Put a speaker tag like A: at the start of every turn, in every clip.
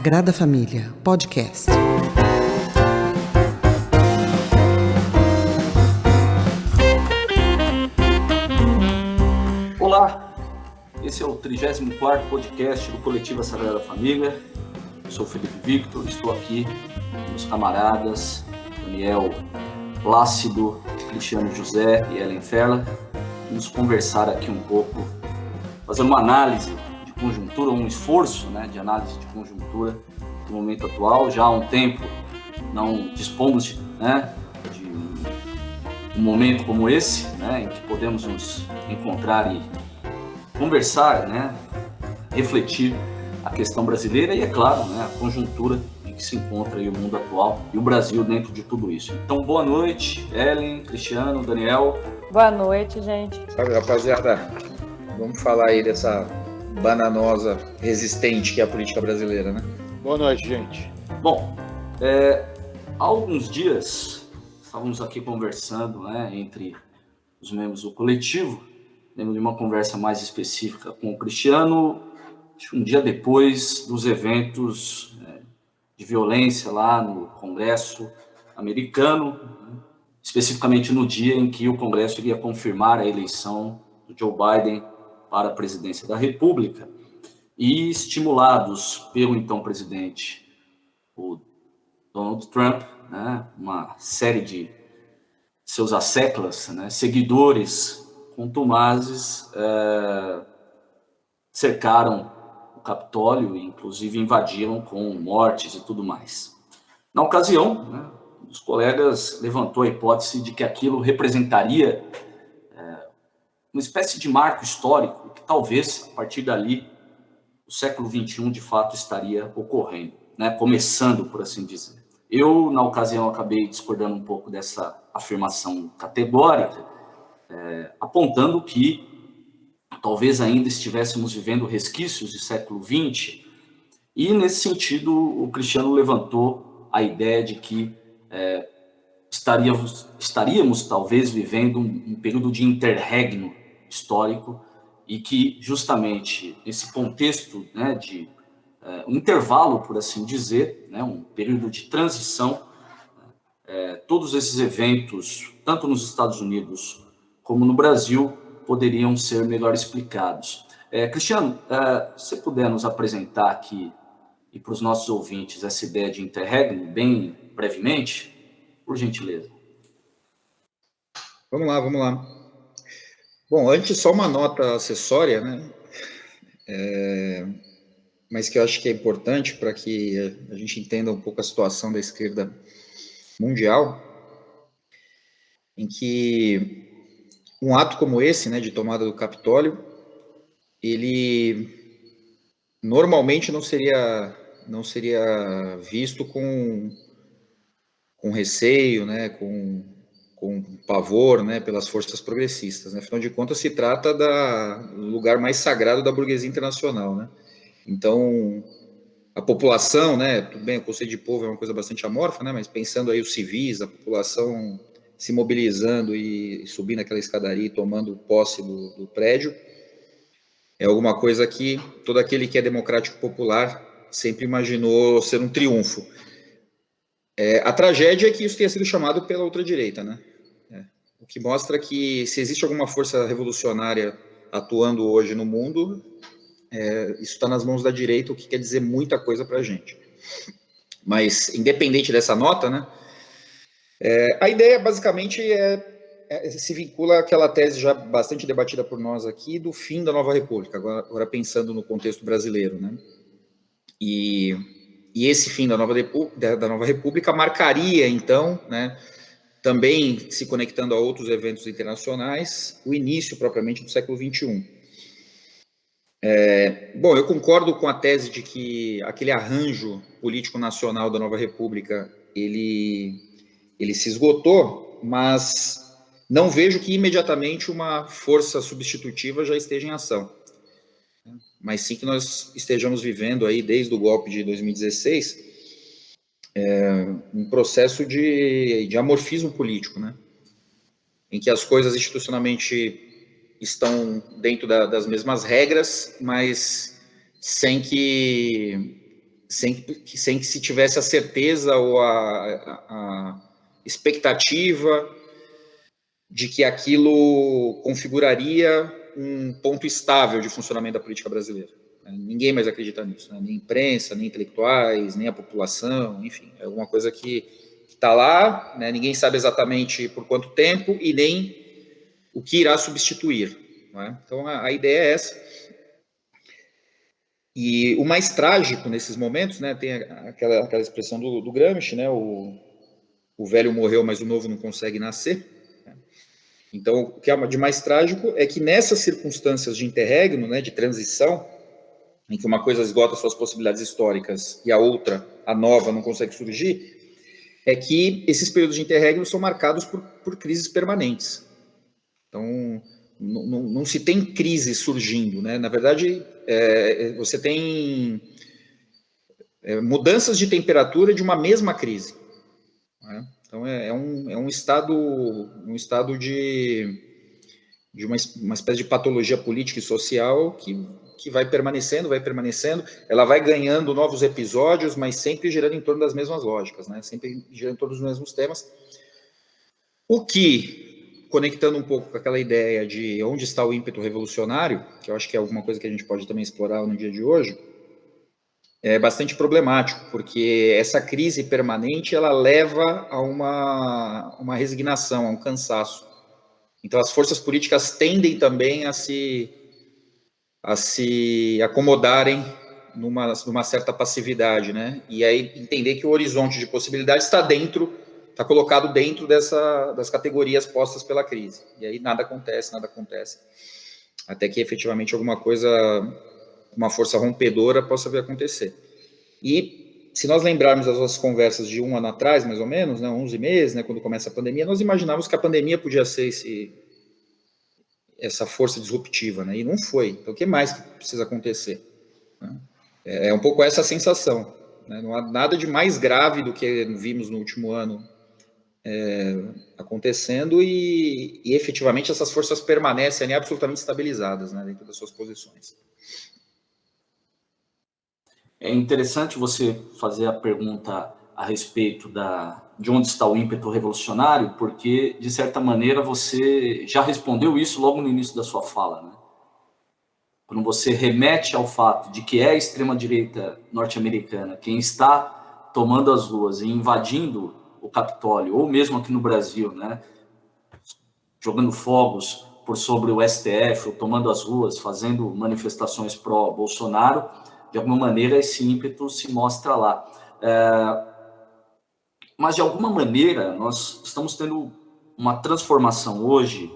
A: Sagrada Família, podcast.
B: Olá, esse é o 34º podcast do Coletivo Sagrada Família. Eu sou o Felipe Victor, estou aqui com meus camaradas Daniel Plácido, Cristiano José e Ellen Ferla. Vamos conversar aqui um pouco, fazer uma análise de conjuntura, um esforço, de análise de conjuntura do momento atual. Já há um tempo não dispomos de um momento como esse, em que podemos nos encontrar e conversar, refletir a questão brasileira e, é claro, a conjuntura em que se encontra aí o mundo atual e o Brasil dentro de tudo isso. Então, boa noite, Ellen, Cristiano, Daniel.
C: Boa noite, gente.
D: Salve, rapaziada. Vamos falar aí dessa bananosa resistente que é a política brasileira, né?
E: Boa noite, gente.
B: Bom, há alguns dias estávamos aqui conversando, entre os membros do coletivo. Lembro de uma conversa mais específica com o Cristiano, um dia depois dos eventos de violência lá no Congresso americano, especificamente no dia em que o Congresso iria confirmar a eleição do Joe Biden para a presidência da República, e estimulados pelo então presidente, o Donald Trump, uma série de seus asseclas, seguidores contumazes, cercaram o Capitólio e inclusive invadiram com mortes e tudo mais. Na ocasião, os colegas levantou a hipótese de que aquilo representaria uma espécie de marco histórico, que talvez, a partir dali, o século XXI, de fato, estaria ocorrendo, começando, por assim dizer. Eu, na ocasião, acabei discordando um pouco dessa afirmação categórica, apontando que talvez ainda estivéssemos vivendo resquícios de século XX, e, nesse sentido, o Cristiano levantou a ideia de que estaríamos talvez vivendo um período de interregno histórico, e que justamente esse contexto de um intervalo, por assim dizer, um período de transição, todos esses eventos, tanto nos Estados Unidos como no Brasil, poderiam ser melhor explicados. Cristiano, se você puder nos apresentar aqui e para os nossos ouvintes essa ideia de interregno, bem brevemente, por gentileza.
D: Vamos lá. Bom, antes só uma nota acessória, mas que eu acho que é importante para que a gente entenda um pouco a situação da esquerda mundial, em que um ato como esse, de tomada do Capitólio, ele normalmente não seria visto com receio, com pavor, pelas forças progressistas. Afinal de contas, se trata do lugar mais sagrado da burguesia internacional. Então, a população, tudo bem, o conceito de povo é uma coisa bastante amorfa, mas pensando aí os civis, a população se mobilizando e subindo aquela escadaria e tomando posse do prédio, é alguma coisa que todo aquele que é democrático popular sempre imaginou ser um triunfo. A tragédia é que isso tenha sido chamado pela ultradireita, o que mostra que, se existe alguma força revolucionária atuando hoje no mundo, isso está nas mãos da direita, o que quer dizer muita coisa para a gente. Mas, independente dessa nota, a ideia, basicamente, se vincula àquela tese já bastante debatida por nós aqui, do fim da Nova República, agora pensando no contexto brasileiro. E esse fim da Nova República marcaria, então, também se conectando a outros eventos internacionais, o início propriamente do século XXI. Bom, eu concordo com a tese de que aquele arranjo político nacional da Nova República, ele se esgotou, mas não vejo que imediatamente uma força substitutiva já esteja em ação. Mas sim que nós estejamos vivendo aí, desde o golpe de 2016, um processo de amorfismo político, em que as coisas institucionalmente estão dentro das mesmas regras, mas sem que sem que se tivesse a certeza ou a expectativa de que aquilo configuraria um ponto estável de funcionamento da política brasileira. Ninguém mais acredita nisso, né? Nem imprensa, nem intelectuais, nem a população, enfim, é alguma coisa que está lá, né? Ninguém sabe exatamente por quanto tempo e nem o que irá substituir. Né? Então, a ideia é essa. E o mais trágico nesses momentos, né, tem aquela expressão do Gramsci, né, o velho morreu, mas o novo não consegue nascer. Então, o que é de mais trágico é que nessas circunstâncias de interregno, né, de transição, em que uma coisa esgota suas possibilidades históricas e a outra, a nova, não consegue surgir, é que esses períodos de interregno são marcados por crises permanentes. Então, não se tem crise surgindo, né? Na verdade, você tem mudanças de temperatura de uma mesma crise. Né? Então, é um estado de uma espécie de patologia política e social que vai permanecendo, ela vai ganhando novos episódios, mas sempre girando em torno das mesmas lógicas, né? Sempre girando em torno dos mesmos temas. O que, conectando um pouco com aquela ideia de onde está o ímpeto revolucionário, que eu acho que é alguma coisa que a gente pode também explorar no dia de hoje, é bastante problemático, porque essa crise permanente, ela leva a uma resignação, a um cansaço. Então, as forças políticas tendem também a se acomodarem numa certa passividade, né? E aí entender que o horizonte de possibilidades está colocado dentro das categorias postas pela crise. E aí nada acontece, até que efetivamente alguma coisa, uma força rompedora possa vir a acontecer. E se nós lembrarmos das nossas conversas de 1 ano atrás, mais ou menos, né, 11 meses, né, quando começa a pandemia, nós imaginávamos que a pandemia podia ser essa força disruptiva, né, e não foi. Então, o que mais que precisa acontecer? Né? É um pouco essa sensação. Né? Não há nada de mais grave do que vimos no último ano acontecendo e efetivamente essas forças permanecem ali absolutamente estabilizadas, né, dentro das suas posições.
B: É interessante você fazer a pergunta a respeito de onde está o ímpeto revolucionário, porque, de certa maneira, você já respondeu isso logo no início da sua fala, né? Quando você remete ao fato de que é a extrema-direita norte-americana quem está tomando as ruas e invadindo o Capitólio, ou mesmo aqui no Brasil, né, jogando fogos por sobre o STF, ou tomando as ruas, fazendo manifestações pró-Bolsonaro, de alguma maneira esse ímpeto se mostra lá. Mas, de alguma maneira, nós estamos tendo uma transformação hoje,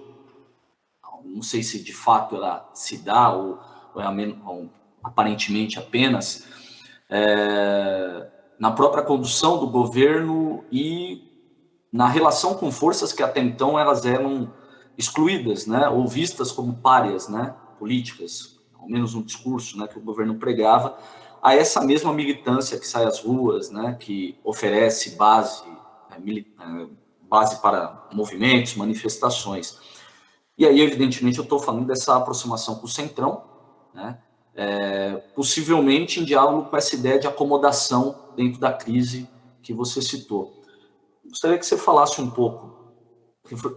B: não sei se de fato ela se dá, ou aparentemente apenas, na própria condução do governo e na relação com forças que até então elas eram excluídas, né, ou vistas como párias, né, políticas, ao menos no discurso, né, que o governo pregava, a essa mesma militância que sai às ruas, né, que oferece base para movimentos, manifestações. E aí, evidentemente, eu estou falando dessa aproximação com o Centrão, né, possivelmente em diálogo com essa ideia de acomodação dentro da crise que você citou. Gostaria que você falasse um pouco,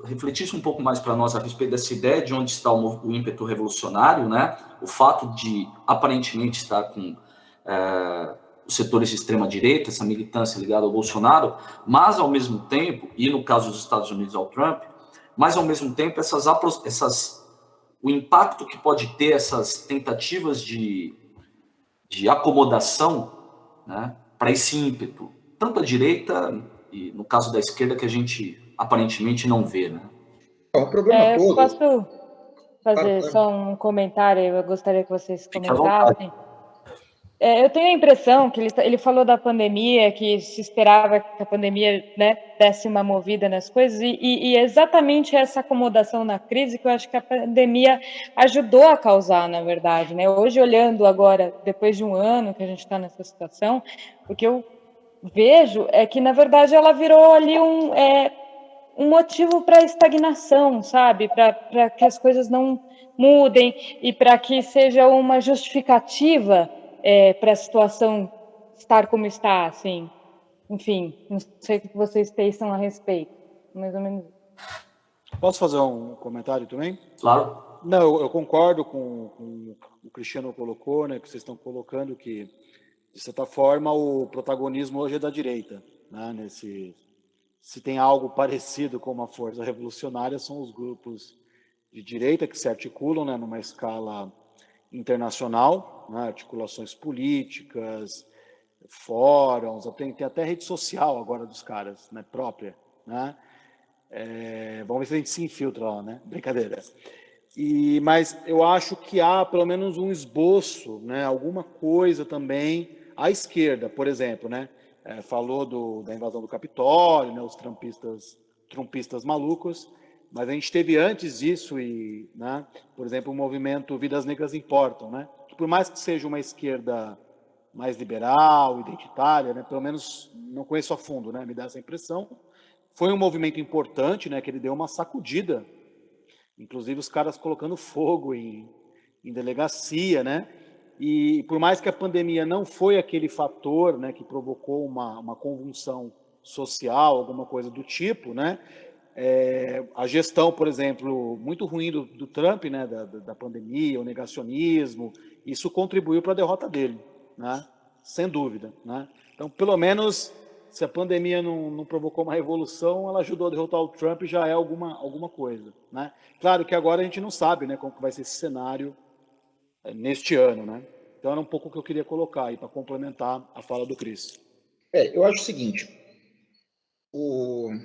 B: refletisse um pouco mais para nós a respeito dessa ideia de onde está o ímpeto revolucionário, né? O fato de aparentemente estar com os setores de extrema-direita, essa militância ligada ao Bolsonaro, mas ao mesmo tempo, e no caso dos Estados Unidos ao Trump, mas ao mesmo tempo o impacto que pode ter essas tentativas de acomodação, né, para esse ímpeto, tanto à direita e no caso da esquerda que a gente aparentemente não vê, né?
D: O problema todo...
C: Posso fazer só um comentário? Eu gostaria que vocês comentassem. Eu tenho a impressão que ele falou da pandemia, que se esperava que a pandemia, né, desse uma movida nas coisas, e exatamente essa acomodação na crise que eu acho que a pandemia ajudou a causar, na verdade, né? Hoje, olhando agora, depois de um ano que a gente está nessa situação, o que eu vejo é que, na verdade, ela virou ali um motivo para estagnação, sabe? Para que as coisas não mudem e para que seja uma justificativa para a situação estar como está, assim. Enfim, não sei o que vocês pensam a respeito. Mais ou menos.
E: Posso fazer um comentário também?
B: Claro.
E: Não, eu concordo com o Cristiano colocou, né, que vocês estão colocando que, de certa forma, o protagonismo hoje é da direita, né, se tem algo parecido com uma força revolucionária, são os grupos de direita que se articulam, né, numa escala internacional, né, articulações políticas, fóruns, tem até rede social agora dos caras, né, própria, né? Vamos ver se a gente se infiltra lá, né? Brincadeira. Mas eu acho que há pelo menos um esboço, né, alguma coisa também à esquerda, por exemplo, né, falou da invasão do Capitólio, né, os trumpistas malucos, mas a gente teve antes disso, né, por exemplo, o movimento Vidas Negras Importam, né, que por mais que seja uma esquerda mais liberal, identitária, né, pelo menos não conheço a fundo, né, me dá essa impressão, foi um movimento importante, né, que ele deu uma sacudida, inclusive os caras colocando fogo em delegacia, né? E por mais que a pandemia não foi aquele fator, né, que provocou uma convulsão social, alguma coisa do tipo, né? A gestão, por exemplo, muito ruim do Trump, né, da pandemia, o negacionismo, isso contribuiu para a derrota dele, né? Sem dúvida, né? Então, pelo menos, se a pandemia não provocou uma revolução, ela ajudou a derrotar o Trump, já é alguma coisa, né? Claro que agora a gente não sabe, né, como que vai ser esse cenário neste ano, né? Então era um pouco o que eu queria colocar aí para complementar a fala do Cris.
D: Eu acho o seguinte, o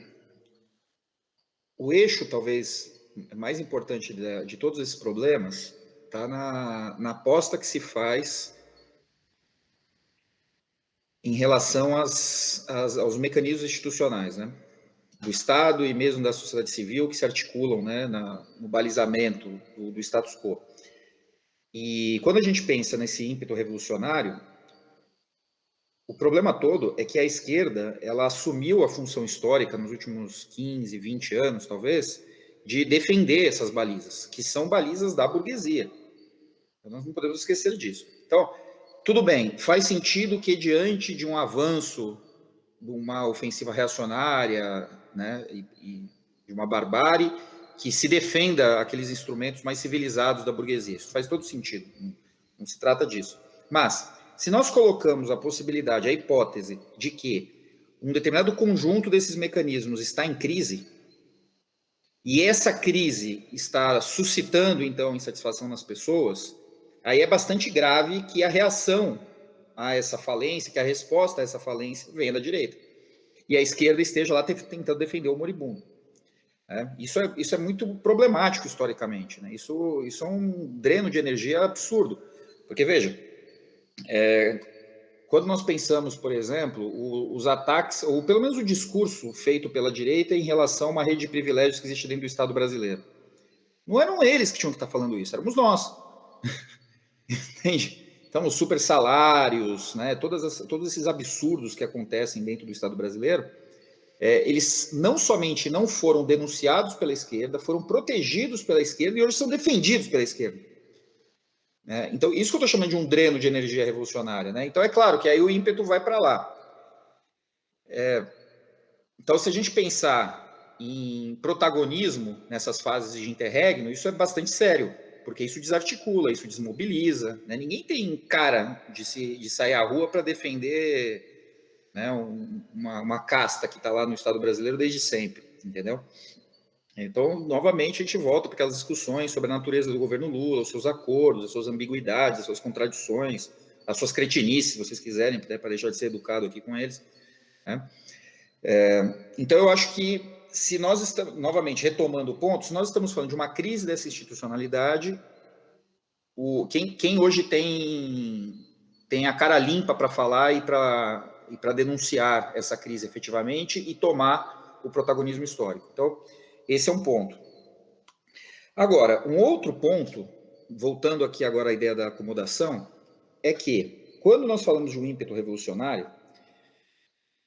D: eixo talvez mais importante de todos esses problemas está na aposta que se faz em relação aos mecanismos institucionais, né, do Estado e mesmo da sociedade civil que se articulam, né, no balizamento do status quo. E quando a gente pensa nesse ímpeto revolucionário, o problema todo é que a esquerda ela assumiu a função histórica nos últimos 15, 20 anos, talvez, de defender essas balizas, que são balizas da burguesia. Nós não podemos esquecer disso. Então, tudo bem, faz sentido que diante de um avanço de uma ofensiva reacionária, né, e de uma barbárie, que se defenda aqueles instrumentos mais civilizados da burguesia. Isso faz todo sentido, não se trata disso. Mas, se nós colocamos a possibilidade, a hipótese de que um determinado conjunto desses mecanismos está em crise, e essa crise está suscitando, então, insatisfação nas pessoas, aí é bastante grave que a reação a essa falência, que a resposta a essa falência venha da direita. E a esquerda esteja lá tentando defender o moribundo. Isso é muito problemático historicamente, né? Isso é um dreno de energia absurdo. Porque, veja, quando nós pensamos, por exemplo, os ataques, ou pelo menos o discurso feito pela direita em relação a uma rede de privilégios que existe dentro do Estado brasileiro, não eram eles que tinham que estar falando isso, éramos nós. Entende? Então, os super salários, né, todos esses absurdos que acontecem dentro do Estado brasileiro, eles não somente não foram denunciados pela esquerda, foram protegidos pela esquerda e hoje são defendidos pela esquerda. Então, isso que eu estou chamando de um dreno de energia revolucionária. Né? Então, é claro que aí o ímpeto vai para lá. Então, se a gente pensar em protagonismo nessas fases de interregno, isso é bastante sério, porque isso desarticula, isso desmobiliza. Né? Ninguém tem cara de sair à rua para defender, né, uma casta que está lá no Estado brasileiro desde sempre, entendeu? Então, novamente, a gente volta para aquelas discussões sobre a natureza do governo Lula, os seus acordos, as suas ambiguidades, as suas contradições, as suas cretinices, se vocês quiserem, para deixar de ser educado aqui com eles. Né? Então, eu acho que, se nós estamos, novamente, retomando o ponto, se nós estamos falando de uma crise dessa institucionalidade, quem hoje tem a cara limpa para falar e para denunciar essa crise efetivamente e tomar o protagonismo histórico. Então, esse é um ponto. Agora, um outro ponto, voltando aqui agora à ideia da acomodação, é que, quando nós falamos de um ímpeto revolucionário,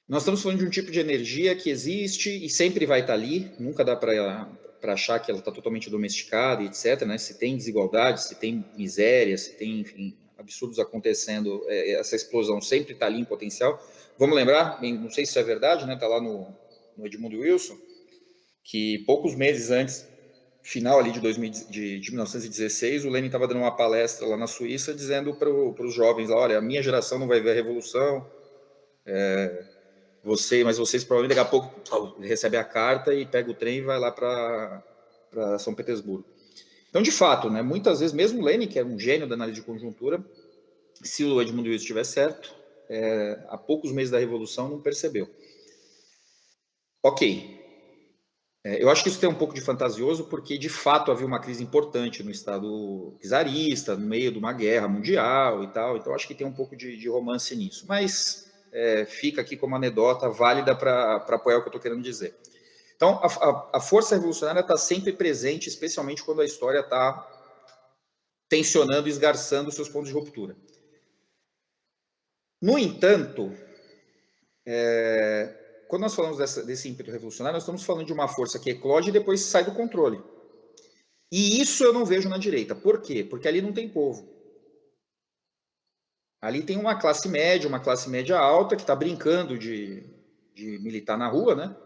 D: nós estamos falando de um tipo de energia que existe e sempre vai estar ali, nunca dá para achar que ela está totalmente domesticada, etc. Né? Se tem desigualdade, se tem miséria, se tem, enfim, absurdos acontecendo, essa explosão sempre está ali em potencial. Vamos lembrar, não sei se isso é verdade, né? Está lá no Edmundo Wilson, que poucos meses antes, final ali de 1916, o Lenin estava dando uma palestra lá na Suíça, dizendo para os jovens, olha, a minha geração não vai ver a revolução, mas vocês provavelmente daqui a pouco recebem a carta e pega o trem e vai lá para São Petersburgo. Então, de fato, né, muitas vezes, mesmo o Lenin, que era um gênio da análise de conjuntura, se o Edmundo Wilson estiver certo, há poucos meses da Revolução não percebeu. Ok. Eu acho que isso tem um pouco de fantasioso, porque, de fato, havia uma crise importante no Estado czarista, no meio de uma guerra mundial e tal, então acho que tem um pouco de romance nisso. Mas fica aqui como anedota válida para apoiar o que eu estou querendo dizer. Então, a força revolucionária está sempre presente, especialmente quando a história está tensionando e esgarçando seus pontos de ruptura. No entanto, quando nós falamos desse ímpeto revolucionário, nós estamos falando de uma força que eclode e depois sai do controle. E isso eu não vejo na direita. Por quê? Porque ali não tem povo. Ali tem uma classe média alta, que está brincando de militar na rua, né?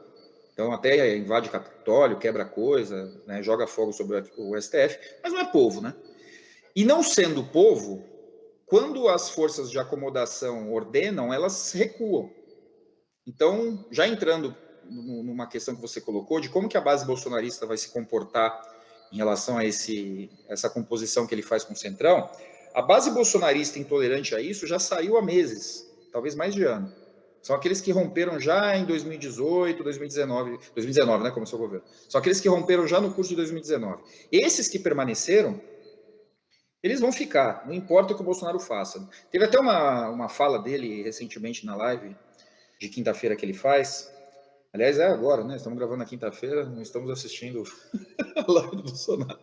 D: Então, até invade Capitólio, quebra coisa, né, joga fogo sobre o STF, mas não é povo, né? E não sendo povo, quando as forças de acomodação ordenam, elas recuam. Então, já entrando numa questão que você colocou, de como que a base bolsonarista vai se comportar em relação a essa composição que ele faz com o Centrão, a base bolsonarista intolerante a isso já saiu há meses, talvez mais de ano. São aqueles que romperam já em 2018, 2019, né, começou o governo. São aqueles que romperam já no curso de 2019. Esses que permaneceram, eles vão ficar, não importa o que o Bolsonaro faça. Teve até uma fala dele recentemente na live de quinta-feira que ele faz. Aliás, é agora, né? Estamos gravando na quinta-feira, não estamos assistindo a live do Bolsonaro.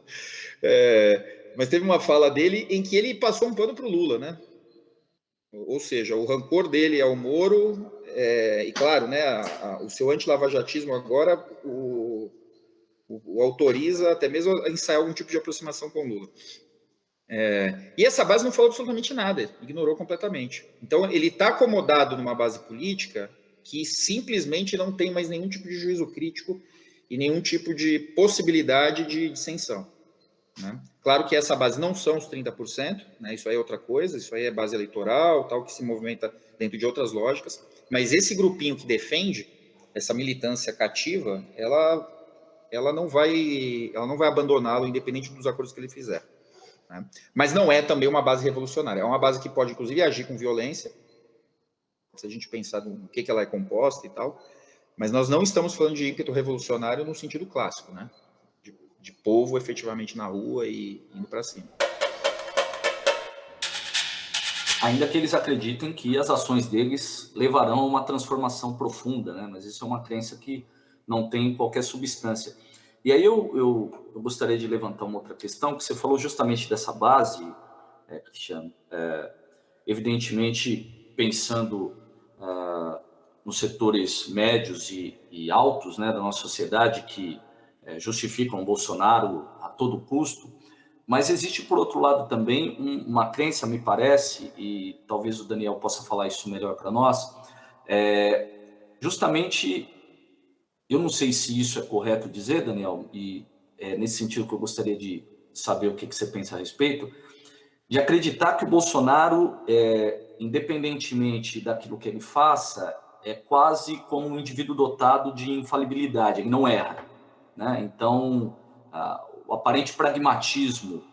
D: Mas teve uma fala dele em que ele passou um pano para o Lula, né? Ou seja, o rancor dele ao Moro, e claro, né, o seu anti-lavajatismo agora o autoriza até mesmo a ensaiar algum tipo de aproximação com o Lula. E essa base não falou absolutamente nada, ignorou completamente. Então, ele está acomodado numa base política que simplesmente não tem mais nenhum tipo de juízo crítico e nenhum tipo de possibilidade de dissensão. Né? Claro que essa base não são os 30%, né? Isso aí é outra coisa, isso aí é base eleitoral, tal, que se movimenta dentro de outras lógicas, mas esse grupinho que defende essa militância cativa, ela não vai abandoná-lo, independente dos acordos que ele fizer. Né? Mas não é também uma base revolucionária, é uma base que pode, inclusive, agir com violência, se a gente pensar no que ela é composta e tal, mas nós não estamos falando de ímpeto revolucionário no sentido clássico, né? De povo efetivamente na rua e indo para cima.
B: Ainda que eles acreditem que as ações deles levarão a uma transformação profunda, né? Mas isso é uma crença que não tem qualquer substância. E aí eu gostaria de levantar uma outra questão, que você falou justamente dessa base, Cristiano, evidentemente pensando nos setores médios e altos, né, da nossa sociedade, que justificam o Bolsonaro a todo custo, mas existe, por outro lado, também uma crença, me parece, e talvez o Daniel possa falar isso melhor para nós, justamente, eu não sei se isso é correto dizer, Daniel, e é nesse sentido que eu gostaria de saber o que você pensa a respeito, de acreditar que o Bolsonaro, independentemente daquilo que ele faça, é quase como um indivíduo dotado de infalibilidade, ele não erra. Né? Então, o aparente pragmatismo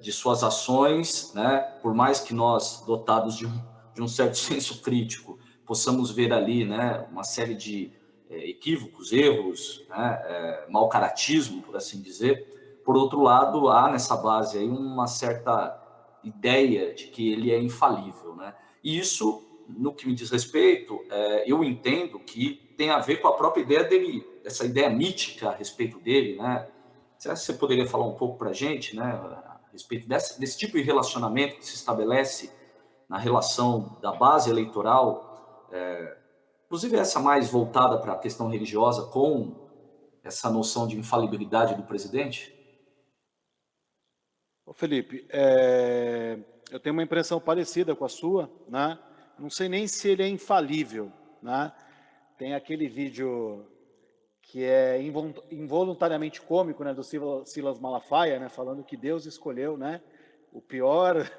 B: de suas ações, né, por mais que nós, dotados de um certo senso crítico, possamos ver ali, né, uma série de equívocos, erros, né, mau caratismo, por assim dizer, por outro lado, há nessa base aí uma certa ideia de que ele é infalível. Né? E isso, no que me diz respeito, eu entendo que tem a ver com a própria ideia dele, essa ideia mítica a respeito dele, né? Será que você poderia falar um pouco para a gente, né, a respeito desse tipo de relacionamento que se estabelece na relação da base eleitoral, inclusive essa mais voltada para a questão religiosa, com essa noção de infalibilidade do presidente?
E: Felipe, eu tenho uma impressão parecida com a sua, né? Não sei nem se ele é infalível, né? Tem aquele vídeo que é involuntariamente cômico, né, do Silas Malafaia, né, falando que Deus escolheu, né, o pior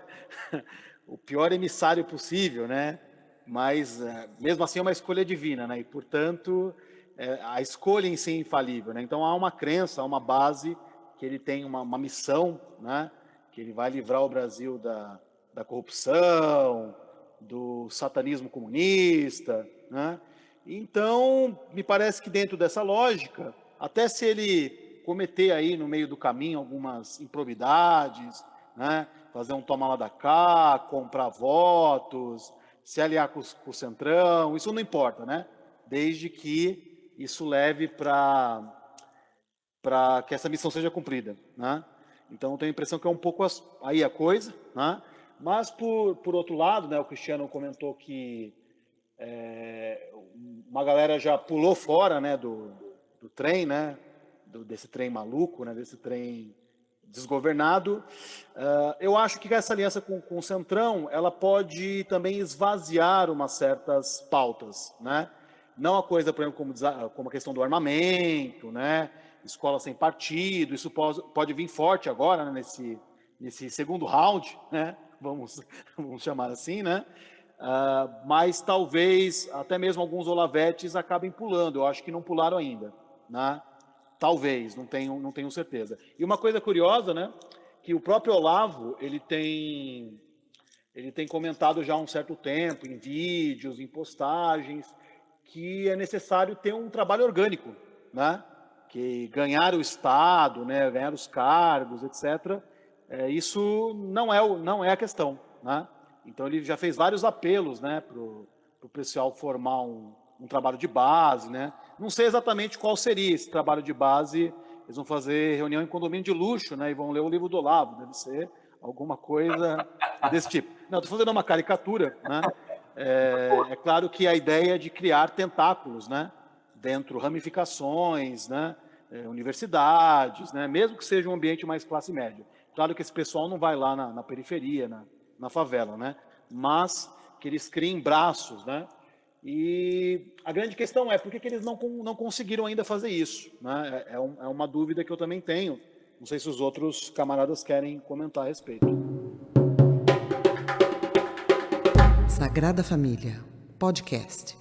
E: o pior emissário possível, né? Mas mesmo assim é uma escolha divina, né? E portanto a escolha em si é infalível, né? Então há uma crença, há uma base que ele tem uma missão, né? Que ele vai livrar o Brasil da corrupção, do satanismo comunista, né? Então, me parece que dentro dessa lógica, até se ele cometer aí no meio do caminho algumas improbidades, né? Fazer um toma lá da cá, comprar votos, se aliar com o Centrão, isso não importa, né? Desde que isso leve para que essa missão seja cumprida, né? Então, eu tenho a impressão que é um pouco aí a coisa, né? Mas, por outro lado, né, o Cristiano comentou que uma galera já pulou fora, né, do trem, né, desse trem maluco, né, desse trem desgovernado. Eu acho que essa aliança com o Centrão, ela pode também esvaziar umas certas pautas, né? Não a coisa, por exemplo, como a questão do armamento, né? Escola sem partido, isso pode vir forte agora, né, nesse segundo round, né? Vamos chamar assim, né? Mas talvez até mesmo alguns olavetes acabem pulando. Eu acho que não pularam ainda, né? Talvez, não tenho certeza. E uma coisa curiosa, né? Que o próprio Olavo ele tem comentado já há um certo tempo em vídeos, em postagens, que é necessário ter um trabalho orgânico, né? Que ganhar o Estado, né? Ganhar os cargos, etc. Isso não é a questão, né? Então ele já fez vários apelos, né, para o pessoal formar um trabalho de base, né? Não sei exatamente qual seria esse trabalho de base. Eles vão fazer reunião em condomínio de luxo, né? E vão ler o livro do Olavo. Deve ser alguma coisa desse tipo. Não, estou fazendo uma caricatura, né? É claro que a ideia é de criar tentáculos, né? Dentro, ramificações, né? Universidades, né? Mesmo que seja um ambiente mais classe média. Claro que esse pessoal não vai lá na periferia, na favela, né? Mas que eles criem braços, né? E a grande questão é por que eles não conseguiram ainda fazer isso, né? É uma dúvida que eu também tenho. Não sei se os outros camaradas querem comentar a respeito.
A: Sagrada Família, podcast.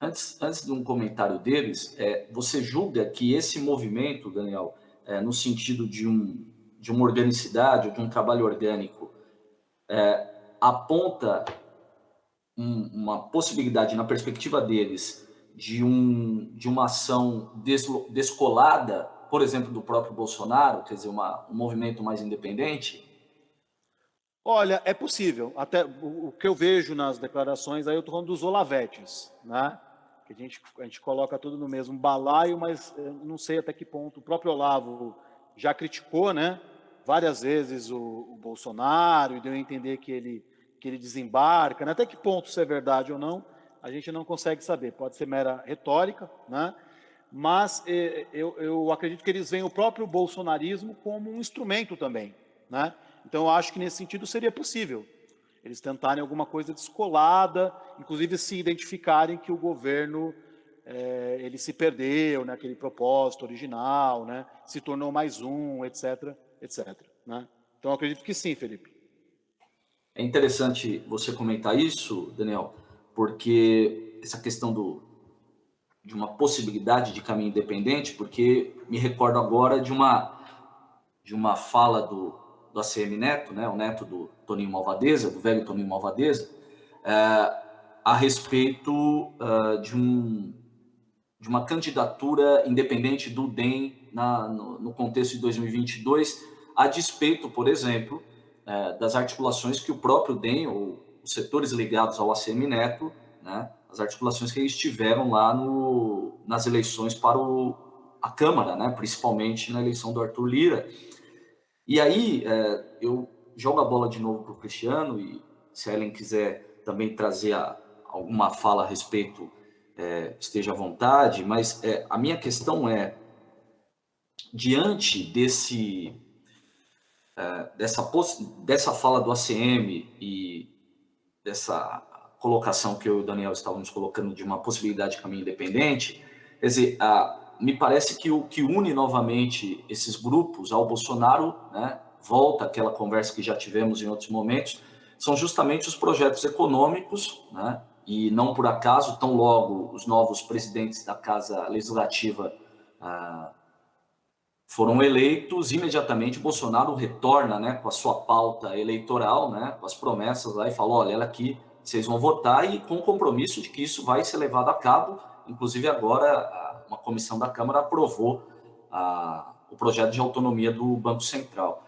B: Antes de um comentário deles, você julga que esse movimento, Daniel, no sentido de uma organicidade, ou de um trabalho orgânico, aponta uma possibilidade, na perspectiva deles, de uma ação descolada, por exemplo, do próprio Bolsonaro, quer dizer, um movimento mais independente?
E: Olha, é possível. Até o que eu vejo nas declarações, aí eu estou falando dos olavetes, né? Que a gente coloca tudo no mesmo balaio, mas não sei até que ponto. O próprio Olavo já criticou, né, várias vezes o Bolsonaro e deu a entender que ele desembarca, né? Até que ponto isso é verdade ou não, a gente não consegue saber. Pode ser mera retórica, né? Mas eu acredito que eles veem o próprio bolsonarismo como um instrumento também, né? Então eu acho que nesse sentido seria possível eles tentarem alguma coisa descolada, inclusive se identificarem que o governo ele se perdeu, né, aquele propósito original, né, se tornou mais um, etc, etc. Né? Então eu acredito que sim, Felipe.
B: É interessante você comentar isso, Daniel, porque essa questão de uma possibilidade de caminho independente, porque me recordo agora de uma fala do ACM Neto, né, o neto do Toninho Malvadeza, do velho Toninho Malvadeza, a respeito de uma candidatura independente do DEM no contexto de 2022, a despeito, por exemplo, das articulações que o próprio DEM, ou os setores ligados ao ACM Neto, né, as articulações que eles tiveram lá nas eleições para a Câmara, né, principalmente na eleição do Arthur Lira. E aí, eu jogo a bola de novo para o Cristiano, e se a Ellen quiser também trazer alguma fala a respeito, esteja à vontade, mas a minha questão é, diante dessa fala do ACM e dessa colocação que eu e o Daniel estávamos colocando de uma possibilidade de caminho independente, quer dizer, me parece que o que une novamente esses grupos ao Bolsonaro, né, volta àquela conversa que já tivemos em outros momentos, são justamente os projetos econômicos, né, e não por acaso, tão logo os novos presidentes da Casa Legislativa foram eleitos, imediatamente Bolsonaro retorna, né, com a sua pauta eleitoral, né, com as promessas lá, e fala, olha aqui, vocês vão votar, e com o compromisso de que isso vai ser levado a cabo. Inclusive agora uma comissão da Câmara aprovou o projeto de autonomia do Banco Central.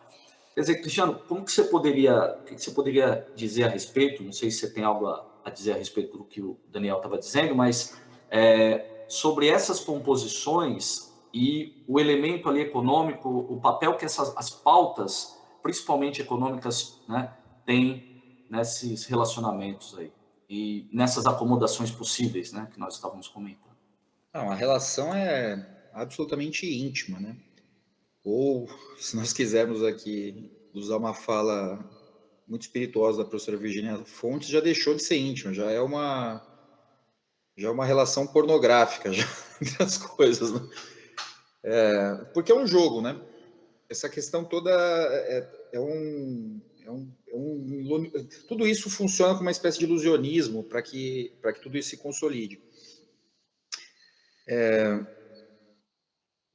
B: Quer dizer, Cristiano, o que você poderia dizer a respeito, não sei se você tem algo a dizer a respeito do que o Daniel estava dizendo, mas sobre essas composições e o elemento ali econômico, o papel que as pautas, principalmente econômicas, né, têm nesses relacionamentos aí e nessas acomodações possíveis, né, que nós estávamos comentando.
D: Não, a relação é absolutamente íntima, né? Ou, se nós quisermos aqui usar uma fala muito espirituosa da professora Virginia Fontes, já deixou de ser íntima, já é uma relação pornográfica, já, entre as coisas, né? Porque é um jogo, né? Essa questão toda tudo isso funciona como uma espécie de ilusionismo para que tudo isso se consolide.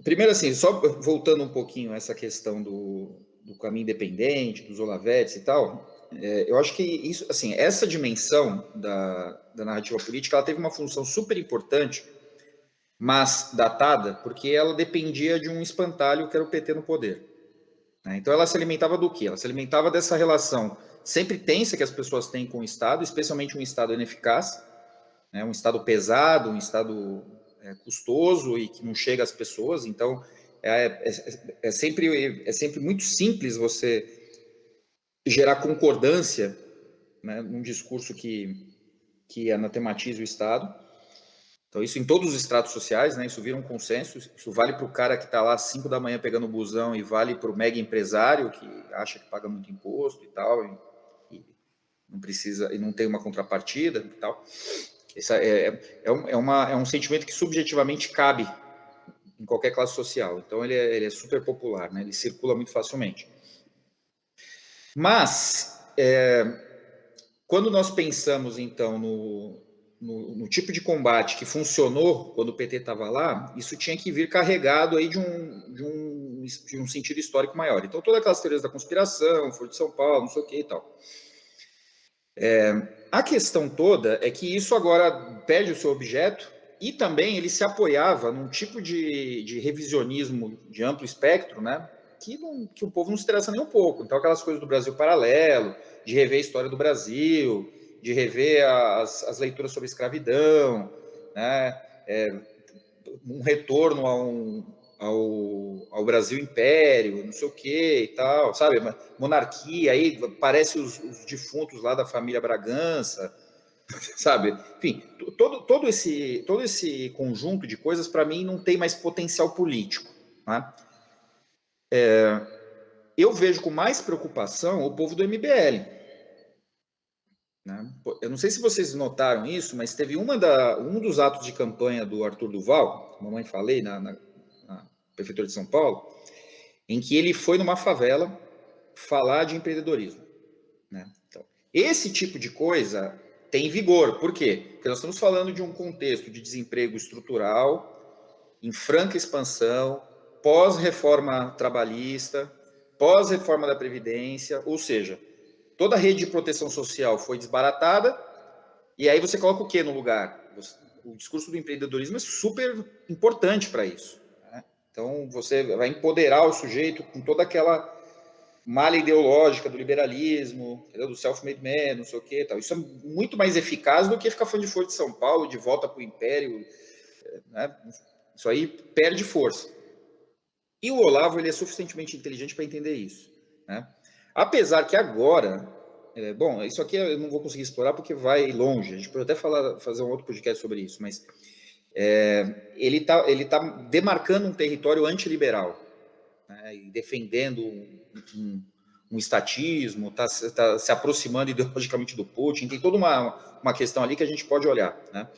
D: Primeiro, assim, só voltando um pouquinho a essa questão do caminho independente, dos Olavetes e tal, eu acho que isso, assim, essa dimensão da narrativa política, ela teve uma função super importante, mas datada, porque ela dependia de um espantalho que era o PT no poder. Então ela se alimentava do quê? Ela se alimentava dessa relação sempre tensa que as pessoas têm com o Estado, especialmente um Estado ineficaz, né? Um Estado pesado, um Estado custoso e que não chega às pessoas. Então é sempre muito simples você gerar concordância, né, num discurso que anatematiza o Estado. Então, isso em todos os estratos sociais, né? Isso vira um consenso. Isso vale para o cara que está lá às 5 da manhã pegando o busão e vale para o mega empresário que acha que paga muito imposto e tal, e não precisa, e não tem uma contrapartida e tal. Essa é um sentimento que subjetivamente cabe em qualquer classe social. Então, ele é super popular, né? Ele circula muito facilmente. Mas, quando nós pensamos, então, no tipo de combate que funcionou quando o PT estava lá, isso tinha que vir carregado aí de um sentido histórico maior. Então, todas aquelas teorias da conspiração, Foro de São Paulo, não sei o que e tal. A questão toda é que isso agora perde o seu objeto e também ele se apoiava num tipo de revisionismo de amplo espectro, né, que o povo não se interessa nem um pouco. Então, aquelas coisas do Brasil paralelo, de rever a história do Brasil, de rever as leituras sobre escravidão, né, um retorno ao Brasil Império, não sei o que e tal, sabe? Monarquia, aí parece os defuntos lá da família Bragança, sabe? Enfim, todo esse conjunto de coisas, para mim, não tem mais potencial político. Né? Eu vejo com mais preocupação o povo do MBL. Né? Eu não sei se vocês notaram isso, mas teve um dos atos de campanha do Arthur Duval, como eu falei, na Prefeitura de São Paulo, em que ele foi numa favela falar de empreendedorismo. Né? Então, esse tipo de coisa tem vigor. Por quê? Porque nós estamos falando de um contexto de desemprego estrutural, em franca expansão, pós-reforma trabalhista, pós-reforma da Previdência, ou seja, toda a rede de proteção social foi desbaratada, e aí você coloca o quê no lugar? O discurso do empreendedorismo é super importante para isso. Né? Então, você vai empoderar o sujeito com toda aquela malha ideológica do liberalismo, do self-made man, não sei o quê. Tal. Isso é muito mais eficaz do que ficar falando de Foro de São Paulo, de volta para o Império. Né? Isso aí perde força. E o Olavo ele é suficientemente inteligente para entender isso. Né? Apesar que agora, bom, isso aqui eu não vou conseguir explorar porque vai longe, a gente pode até fazer um outro podcast sobre isso, mas ele tá demarcando um território antiliberal, né, e defendendo um estatismo, está se aproximando ideologicamente do Putin, tem toda uma questão ali que a gente pode olhar, né?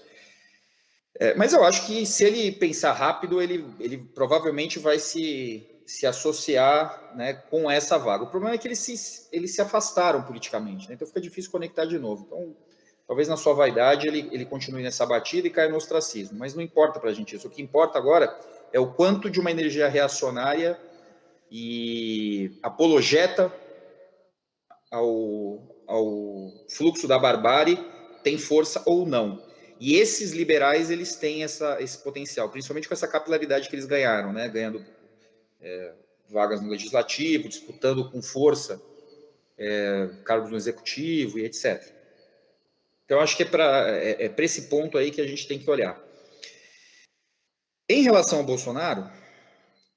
D: Mas eu acho que se ele pensar rápido, ele provavelmente vai se associar, né, com essa vaga. O problema é que eles se afastaram politicamente, né? Então fica difícil conectar de novo. Então, talvez na sua vaidade ele continue nessa batida e caia no ostracismo, mas não importa para a gente isso. O que importa agora é o quanto de uma energia reacionária e apologeta ao fluxo da barbárie tem força ou não. E esses liberais, eles têm esse potencial, principalmente com essa capilaridade que eles ganharam, né? Ganhando vagas no legislativo, disputando com força cargos no executivo e etc. Então, acho que é para esse ponto aí que a gente tem que olhar. Em relação ao Bolsonaro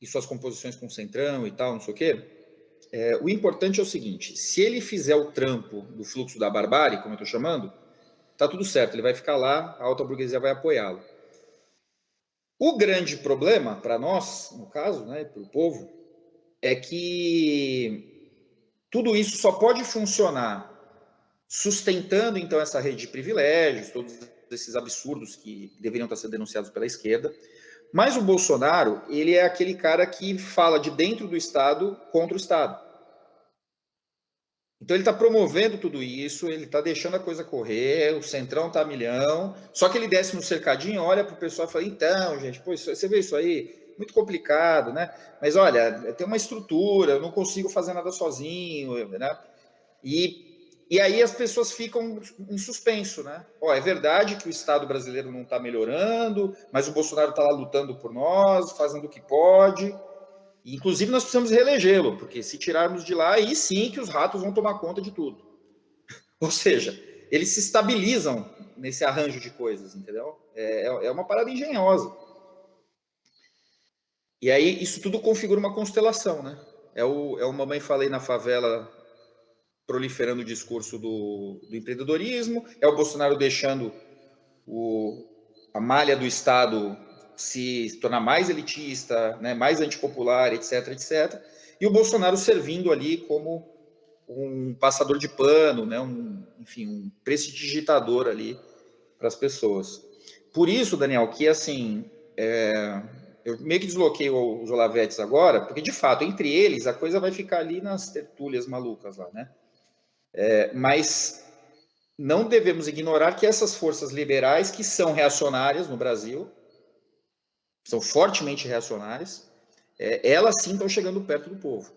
D: e suas composições com o Centrão e tal, não sei o quê, o importante é o seguinte: se ele fizer o trampo do fluxo da barbárie, como eu estou chamando, tá tudo certo, ele vai ficar lá, a alta burguesia vai apoiá-lo. O grande problema para nós, no caso, né, para o povo, é que tudo isso só pode funcionar sustentando, então, essa rede de privilégios, todos esses absurdos que deveriam estar sendo denunciados pela esquerda. Mas o Bolsonaro, ele é aquele cara que fala de dentro do Estado contra o Estado. Então ele está promovendo tudo isso, ele está deixando a coisa correr, o Centrão está a milhão, só que ele desce no cercadinho, olha para o pessoal e fala, então, gente, pô, você vê isso aí? Muito complicado, né? Mas olha, tem uma estrutura, eu não consigo fazer nada sozinho, né? E aí as pessoas ficam em suspenso, né? É verdade que o Estado brasileiro não está melhorando, mas o Bolsonaro está lá lutando por nós, fazendo o que pode. E, inclusive, nós precisamos reelegê-lo, porque se tirarmos de lá, aí sim que os ratos vão tomar conta de tudo. Ou seja, eles se estabilizam nesse arranjo de coisas, entendeu? É uma parada engenhosa. E aí isso tudo configura uma constelação, né? É o Mamãe Falei na Favela proliferando o discurso do empreendedorismo, é o Bolsonaro deixando a malha do Estado se tornar mais elitista, né, mais antipopular, etc, etc, e o Bolsonaro servindo ali como um passador de pano, né, enfim, um prestidigitador ali para as pessoas. Por isso, Daniel, que assim, eu meio que desloquei os Olavetes agora, porque de fato, entre eles, a coisa vai ficar ali nas tertúlias malucas lá, né? Mas não devemos ignorar que essas forças liberais, que são reacionárias no Brasil, são fortemente reacionárias, elas sim estão chegando perto do povo.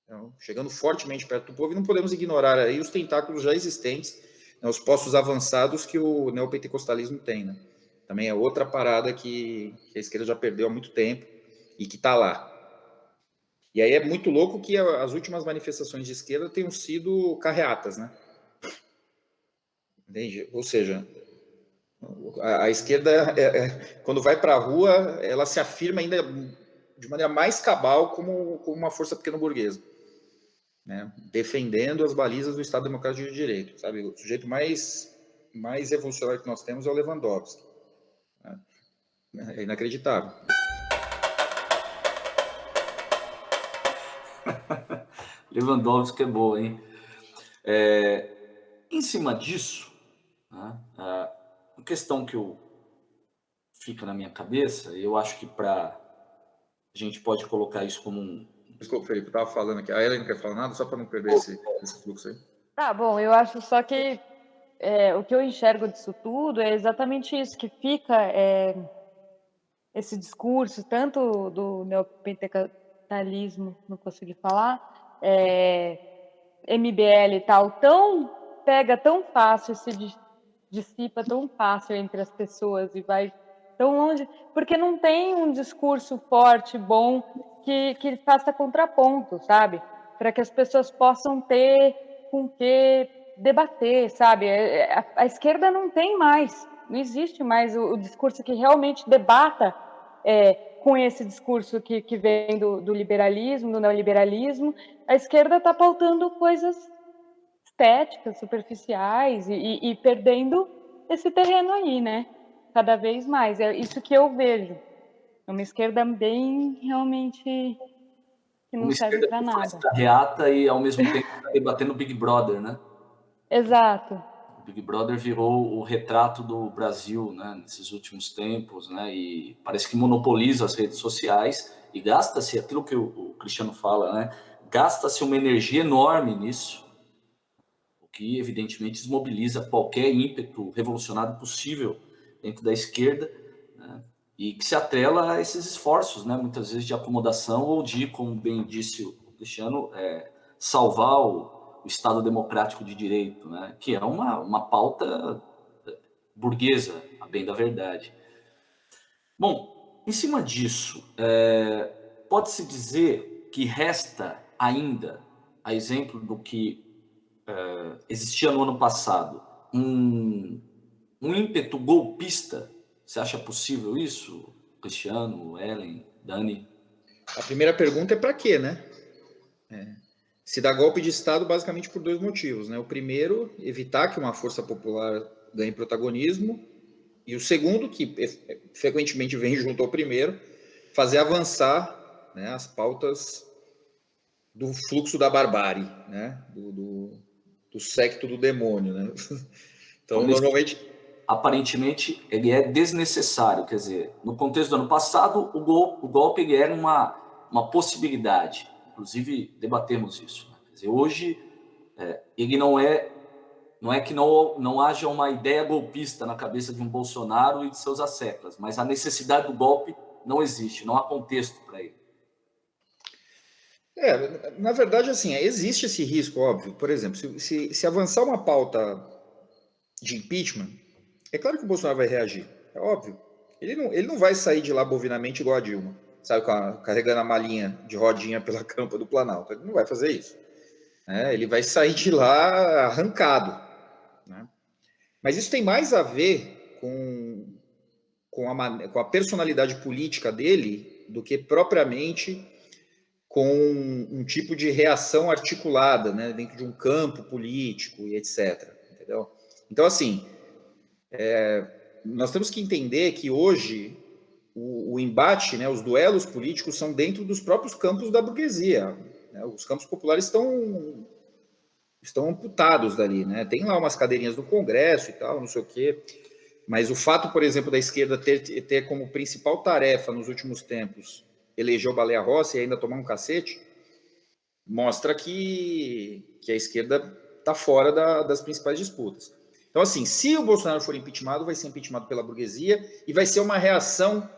D: Então, chegando fortemente perto do povo, e não podemos ignorar aí os tentáculos já existentes, né, os postos avançados que o neopentecostalismo tem, né? Também é outra parada que a esquerda já perdeu há muito tempo e que está lá. E aí é muito louco que as últimas manifestações de esquerda tenham sido carreatas, né? Entende? Ou seja, a esquerda, quando vai para a rua, ela se afirma ainda de maneira mais cabal como uma força pequeno-burguesa, né? Defendendo as balizas do Estado Democrático de Direito, sabe? O sujeito mais revolucionário que nós temos é o Lewandowski. É inacreditável.
B: Lewandowski é boa, hein? Em cima disso, né, a questão que fica na minha cabeça, eu acho que a gente pode colocar isso como um...
D: Desculpa, Felipe, eu estava falando aqui. A Ellen não quer falar nada, só para não perder esse fluxo aí.
C: Tá bom, eu acho só que o que eu enxergo disso tudo é exatamente isso, que fica esse discurso, tanto do neopentecostalismo, não consegui falar, MBL e tal, pega tão fácil, se dissipa tão fácil entre as pessoas e vai tão longe, porque não tem um discurso forte, bom, que faça contraponto, sabe? Para que as pessoas possam ter com que debater, sabe? A esquerda não tem mais, não existe mais o discurso que realmente debata com esse discurso que vem do liberalismo, do neoliberalismo. A esquerda está pautando coisas estéticas, superficiais e perdendo esse terreno aí, né? Cada vez mais. É isso que eu vejo. É uma esquerda bem realmente que não serve para nada.
B: Reata e, ao mesmo tempo, está debatendo o Big Brother, né?
C: Exato.
B: O Big Brother virou o retrato do Brasil, né, nesses últimos tempos, né, e parece que monopoliza as redes sociais e gasta-se, aquilo que o Cristiano fala, né, gasta-se uma energia enorme nisso, o que evidentemente desmobiliza qualquer ímpeto revolucionário possível dentro da esquerda, né, e que se atrela a esses esforços, né, muitas vezes de acomodação ou de, como bem disse o Cristiano, salvar o Estado democrático de direito, né? Que é uma pauta burguesa, a bem da verdade. Bom, em cima disso, pode-se dizer que resta ainda, a exemplo do que existia no ano passado, um ímpeto golpista. Você acha possível isso, Cristiano, Ellen, Dani?
D: A primeira pergunta é para quê, né? Se dá golpe de Estado basicamente por dois motivos, né? O primeiro, evitar que uma força popular ganhe protagonismo, e o segundo, que frequentemente vem junto ao primeiro, fazer avançar, né, as pautas do fluxo da barbárie, né? Do séquito do demônio, né? Então, normalmente...
B: Aparentemente, ele é desnecessário, quer dizer, no contexto do ano passado, o golpe ele era uma possibilidade, inclusive debatemos isso, né? Quer dizer, hoje, ele não é que não haja uma ideia golpista na cabeça de um Bolsonaro e de seus asseclas, mas a necessidade do golpe não existe, não há contexto para ele.
D: Na verdade, assim, existe esse risco, óbvio. Por exemplo, se avançar uma pauta de impeachment, é claro que o Bolsonaro vai reagir, é óbvio. Ele não vai sair de lá bovinamente igual a Dilma, sabe, carregando a malinha de rodinha pela campa do Planalto. Ele não vai fazer isso. Ele vai sair de lá arrancado, né? Mas isso tem mais a ver com a personalidade política dele do que propriamente com um tipo de reação articulada, né, dentro de um campo político e etc. Entendeu? Então, assim, nós temos que entender que hoje o embate, né, os duelos políticos são dentro dos próprios campos da burguesia, né? Os campos populares estão amputados dali, né? Tem lá umas cadeirinhas do Congresso e tal, não sei o quê, mas o fato, por exemplo, da esquerda ter como principal tarefa nos últimos tempos eleger o Baleia Rossi e ainda tomar um cacete, mostra que a esquerda está fora das principais disputas. Então, assim, se o Bolsonaro for impeachmentado, vai ser impeachmentado pela burguesia e vai ser uma reação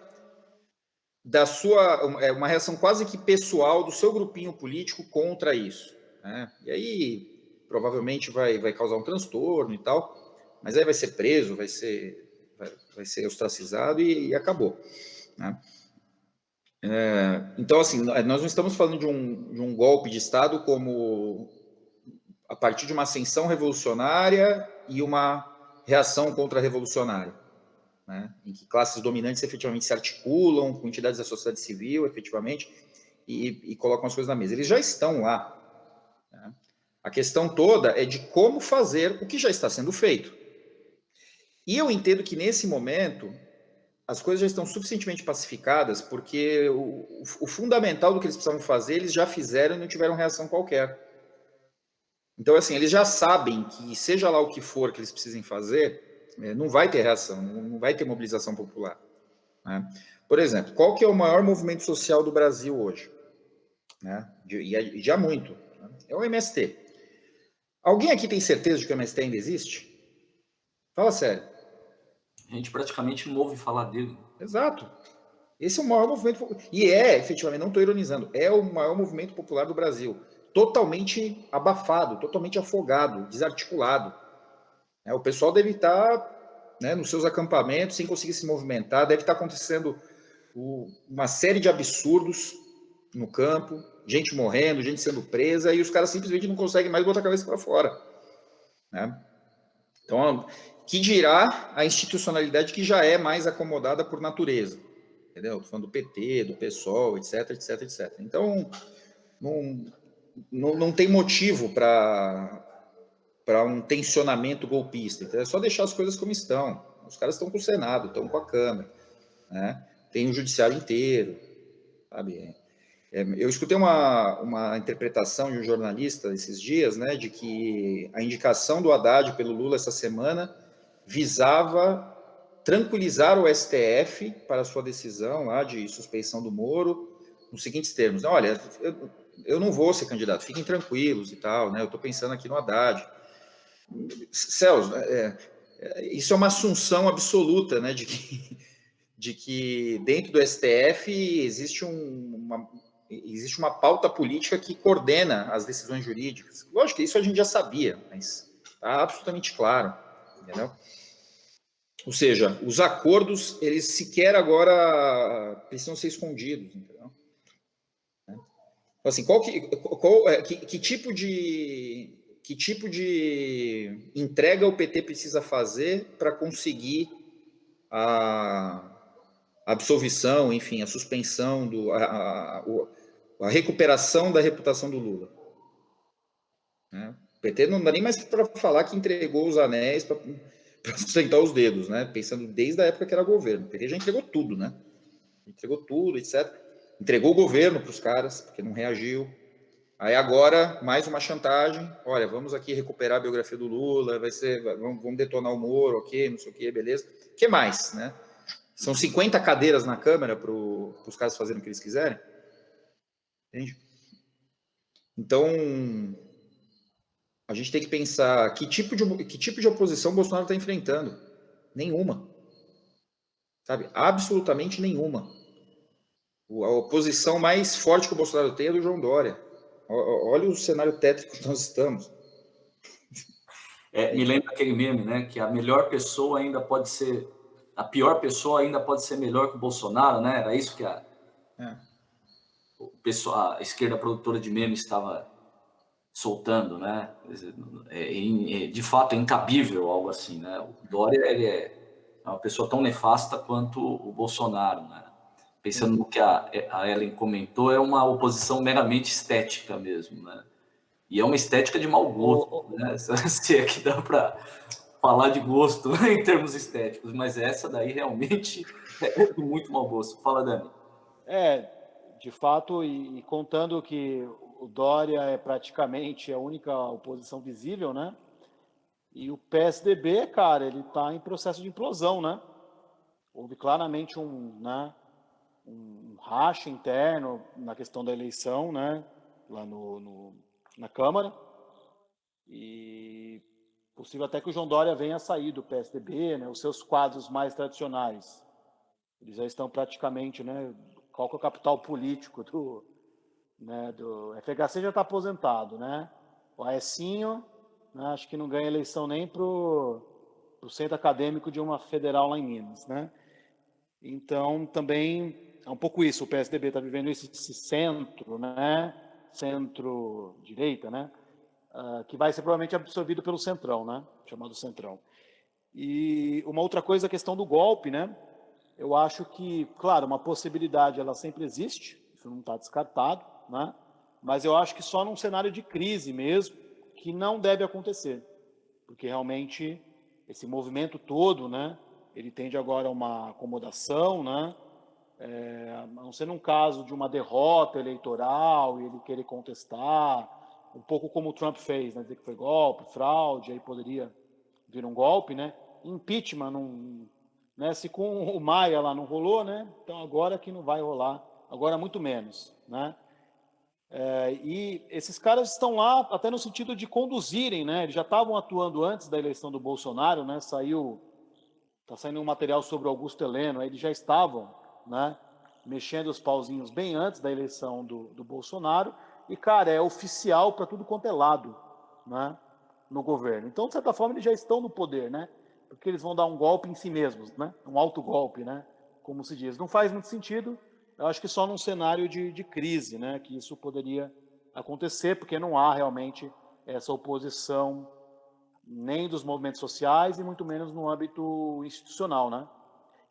D: uma reação quase que pessoal do seu grupinho político contra isso, né? E aí provavelmente vai causar um transtorno e tal, mas aí vai ser preso, vai ser ostracizado e acabou, né? Então, assim, nós não estamos falando de um golpe de Estado como a partir de uma ascensão revolucionária e uma reação contra-revolucionária, né, em que classes dominantes efetivamente se articulam com entidades da sociedade civil, efetivamente, e colocam as coisas na mesa. Eles já estão lá, né? A questão toda é de como fazer o que já está sendo feito. E eu entendo que, nesse momento, as coisas já estão suficientemente pacificadas, porque o fundamental do que eles precisavam fazer, eles já fizeram e não tiveram reação qualquer. Então, assim, eles já sabem que, seja lá o que for que eles precisem fazer, não vai ter reação, não vai ter mobilização popular, né? Por exemplo, qual que é o maior movimento social do Brasil hoje, né? E já muito, né? É o MST. Alguém aqui tem certeza de que o MST ainda existe? Fala sério.
B: A gente praticamente não ouve falar dele.
D: Exato. Esse é o maior movimento, e efetivamente, não estou ironizando, é o maior movimento popular do Brasil, totalmente abafado, totalmente afogado, desarticulado. O pessoal deve estar, né, nos seus acampamentos, sem conseguir se movimentar, deve estar acontecendo uma série de absurdos no campo, gente morrendo, gente sendo presa, e os caras simplesmente não conseguem mais botar a cabeça para fora, né? Então, que dirá a institucionalidade que já é mais acomodada por natureza, entendeu? Estou falando do PT, do PSOL, etc, etc, etc. Então, não tem motivo para um tensionamento golpista. Então, é só deixar as coisas como estão. Os caras estão com o Senado, estão com a Câmara, né? Tem o Judiciário inteiro, sabe? Eu escutei uma interpretação de um jornalista esses dias, né, de que a indicação do Haddad pelo Lula essa semana visava tranquilizar o STF para a sua decisão lá de suspeição do Moro, nos seguintes termos: olha, eu não vou ser candidato, fiquem tranquilos e tal, né, eu estou pensando aqui no Haddad. Celso, isso é uma assunção absoluta, né, de que dentro do STF existe uma pauta política que coordena as decisões jurídicas. Lógico que isso a gente já sabia, mas está absolutamente claro, entendeu? Ou seja, os acordos, eles sequer agora precisam ser escondidos, entendeu? Assim, que tipo de entrega o PT precisa fazer para conseguir a absolvição, enfim, a suspensão, a recuperação da reputação do Lula? Né? O PT não dá nem mais para falar que entregou os anéis para sustentar os dedos, né? Pensando desde a época que era governo. O PT já entregou tudo, né? Entregou tudo, etc. Entregou o governo para os caras, porque não reagiu. Aí agora, mais uma chantagem. Olha, vamos aqui recuperar a biografia do Lula, vamos detonar o Moro, ok, não sei o que, beleza. O que mais, né? São 50 cadeiras na Câmara para os caras fazerem o que eles quiserem. Entende? Então, a gente tem que pensar que tipo de oposição o Bolsonaro está enfrentando. Nenhuma. Sabe? Absolutamente nenhuma. A oposição mais forte que o Bolsonaro tem é do João Dória. Olha o cenário tétrico que nós estamos.
B: Me lembra aquele meme, né? Que a melhor pessoa ainda pode ser... A pior pessoa ainda pode ser melhor que o Bolsonaro, né? Era isso que a esquerda produtora de memes estava soltando, né? De fato, é incabível algo assim, né? O Dória é uma pessoa tão nefasta quanto o Bolsonaro, né? Pensando no que a Ellen comentou, é uma oposição meramente estética mesmo, né? E é uma estética de mau gosto, né? Se é que dá para falar de gosto em termos estéticos, mas essa daí realmente é de muito mau gosto. Fala, Dani.
E: De fato, e contando que o Dória é praticamente a única oposição visível, né? E o PSDB, cara, ele está em processo de implosão, né? Houve claramente um racha interno na questão da eleição, né? Lá na Câmara. E possível até que o João Dória venha a sair do PSDB, né? Os seus quadros mais tradicionais. Eles já estão praticamente, né? Qual que é o capital político do FHC já está aposentado, né? O Aecinho, né? Acho que não ganha eleição nem para o centro acadêmico de uma federal lá em Minas, né? Então, também é um pouco isso, o PSDB está vivendo esse centro, né? Centro-direita, né? Que vai ser provavelmente absorvido pelo Centrão, né? Chamado Centrão. E uma outra coisa, a questão do golpe, né? Eu acho que, claro, uma possibilidade ela sempre existe, isso não está descartado, né? Mas eu acho que só num cenário de crise mesmo, que não deve acontecer, porque realmente esse movimento todo, né? Ele tende agora a uma acomodação, né? A não ser num caso de uma derrota eleitoral e ele querer contestar, um pouco como o Trump fez, né? Dizer que foi golpe, fraude, aí poderia vir um golpe, né? Impeachment não... Né, se com o Maia lá não rolou, né, então agora que não vai rolar, agora muito menos, né? E esses caras estão lá até no sentido de conduzirem, né? Eles já estavam atuando antes da eleição do Bolsonaro, né? Tá saindo um material sobre Augusto Heleno, eles já estavam, né, mexendo os pauzinhos bem antes da eleição do Bolsonaro, e, cara, é oficial para tudo quanto é lado, né, no governo. Então, de certa forma, eles já estão no poder, né? Porque eles vão dar um golpe em si mesmos, né? Um autogolpe, né? Como se diz. Não faz muito sentido, eu acho que só num cenário de crise, né? Que isso poderia acontecer, porque não há realmente essa oposição nem dos movimentos sociais e muito menos no âmbito institucional, né?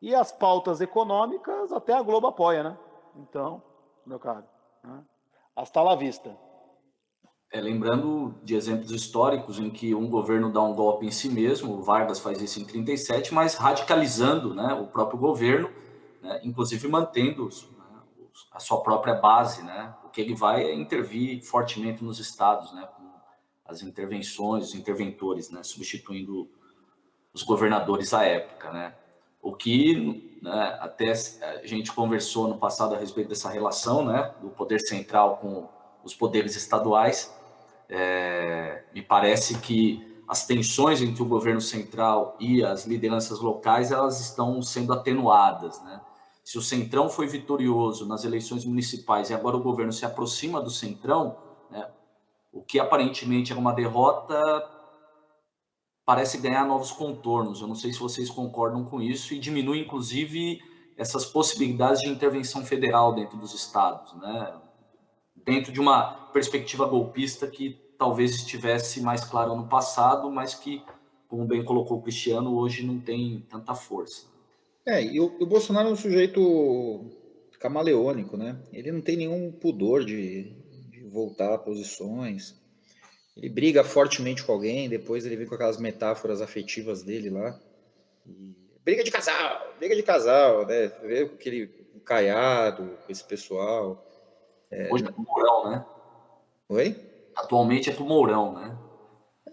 E: E as pautas econômicas até a Globo apoia, né? Então, meu caro, né? Hasta la vista.
B: Lembrando de exemplos históricos em que um governo dá um golpe em si mesmo, o Vargas faz isso em 37, mas radicalizando, né, o próprio governo, né, inclusive mantendo a sua própria base, né? O que ele vai é intervir fortemente nos estados, né? Com as intervenções, os interventores, né? Substituindo os governadores à época, né? O que, né, até a gente conversou no passado a respeito dessa relação, né? Do poder central com os poderes estaduais. Me parece que as tensões entre o governo central e as lideranças locais, elas estão sendo atenuadas, né? Se o Centrão foi vitorioso nas eleições municipais e agora o governo se aproxima do Centrão, né, o que aparentemente era uma derrota parece ganhar novos contornos. Eu não sei se vocês concordam com isso, e diminui, inclusive, essas possibilidades de intervenção federal dentro dos estados, né? Dentro de uma perspectiva golpista que talvez estivesse mais clara no passado, mas que, como bem colocou o Cristiano, hoje não tem tanta força.
D: E o Bolsonaro é um sujeito camaleônico, né? Ele não tem nenhum pudor de voltar a posições. Ele briga fortemente com alguém, depois ele vem com aquelas metáforas afetivas dele lá. Briga de casal, né? Vê aquele Caiado, esse pessoal.
B: Hoje é pro Mourão, né?
D: Oi?
B: Atualmente é pro Mourão, né?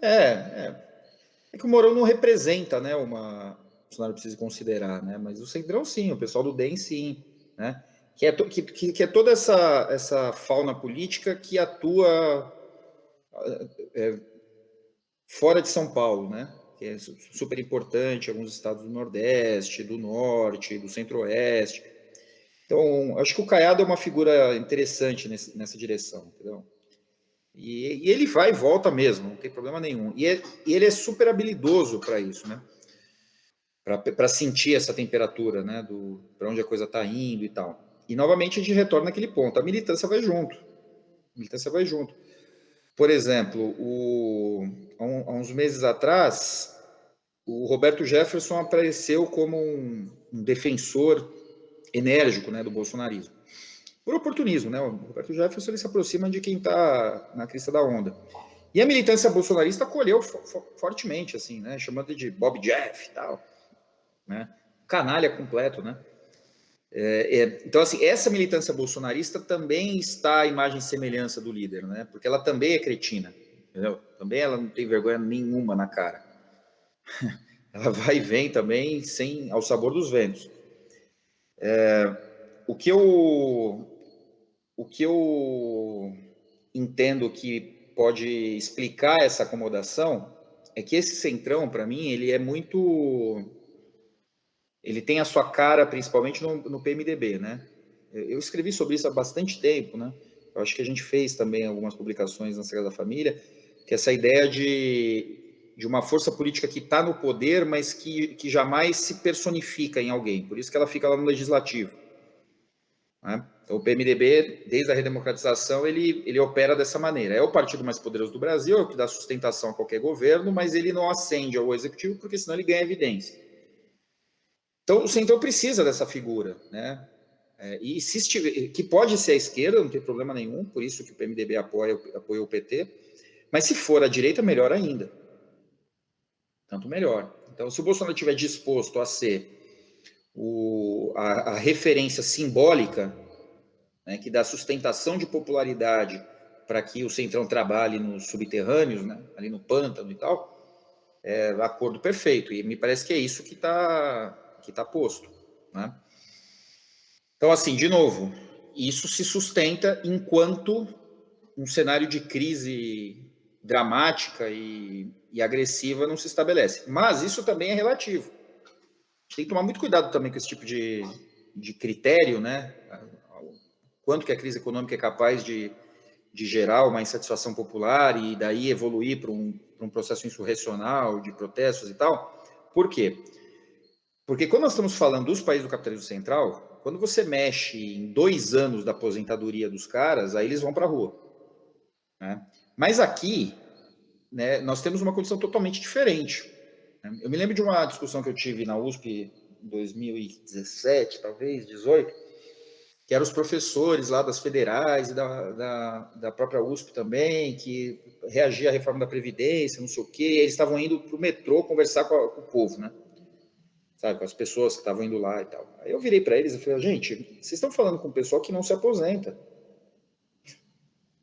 D: É que o Mourão não representa, né, o Bolsonaro precisa considerar, né? Mas o Centrão sim, o pessoal do DEM sim, né? Que é toda essa fauna política que atua fora de São Paulo, né? Que é super importante, alguns estados do Nordeste, do Norte, do Centro-Oeste. Então, acho que o Caiado é uma figura interessante nessa direção, entendeu? E ele vai e volta mesmo, não tem problema nenhum. E ele é super habilidoso para isso, né? Para sentir essa temperatura, né? Para onde a coisa está indo e tal. E novamente a gente retorna naquele ponto. A militância vai junto. Por exemplo, há uns meses atrás, o Roberto Jefferson apareceu como um defensor enérgico, né, do bolsonarismo. Por oportunismo, né? O Roberto Jefferson ele se aproxima de quem está na crista da onda. E a militância bolsonarista acolheu fortemente, assim, né? Chamando de Bob Jeff e tal, né? Canalha completo, né? Então, assim, essa militância bolsonarista também está à imagem e semelhança do líder, né? Porque ela também é cretina, entendeu? Também ela não tem vergonha nenhuma na cara. Ela vai e vem também sem ao sabor dos ventos. O que eu entendo que pode explicar essa acomodação é que esse Centrão, para mim, ele é muito... Ele tem a sua cara, principalmente no PMDB, né? Eu escrevi sobre isso há bastante tempo, né? Eu acho que a gente fez também algumas publicações na Sagrada Família, que essa ideia de uma força política que está no poder, mas que jamais se personifica em alguém. Por isso que ela fica lá no legislativo, né? Então, o PMDB, desde a redemocratização, ele opera dessa maneira. É o partido mais poderoso do Brasil, é o que dá sustentação a qualquer governo, mas ele não ascende ao executivo, porque senão ele ganha evidência. Então, o Centrão precisa dessa figura, né? E se estiver, que pode ser a esquerda, não tem problema nenhum, por isso que o PMDB apoia o PT, mas se for a direita, melhor ainda. Tanto melhor. Então, se o Bolsonaro estiver disposto a ser a referência simbólica, né, que dá sustentação de popularidade para que o Centrão trabalhe nos subterrâneos, né, ali no pântano e tal, acordo perfeito. E me parece que é isso que está posto, né? Então, assim, de novo, isso se sustenta enquanto um cenário de crise dramática e agressiva não se estabelece. Mas isso também é relativo. A gente tem que tomar muito cuidado também com esse tipo de critério, né? Quanto que a crise econômica é capaz de gerar uma insatisfação popular e daí evoluir para um processo insurrecional, de protestos e tal. Por quê? Porque quando nós estamos falando dos países do capitalismo central, quando você mexe em 2 anos da aposentadoria dos caras, aí eles vão para a rua, né? Mas aqui, né, nós temos uma condição totalmente diferente. Eu me lembro de uma discussão que eu tive na USP em 2017, talvez, 18, que eram os professores lá das federais e da própria USP também, que reagia à reforma da Previdência, não sei o quê, eles estavam indo para o metrô conversar com o povo, né? sabe, com as pessoas que estavam indo lá e tal. Aí eu virei para eles e falei, gente, vocês estão falando com um pessoal que não se aposenta.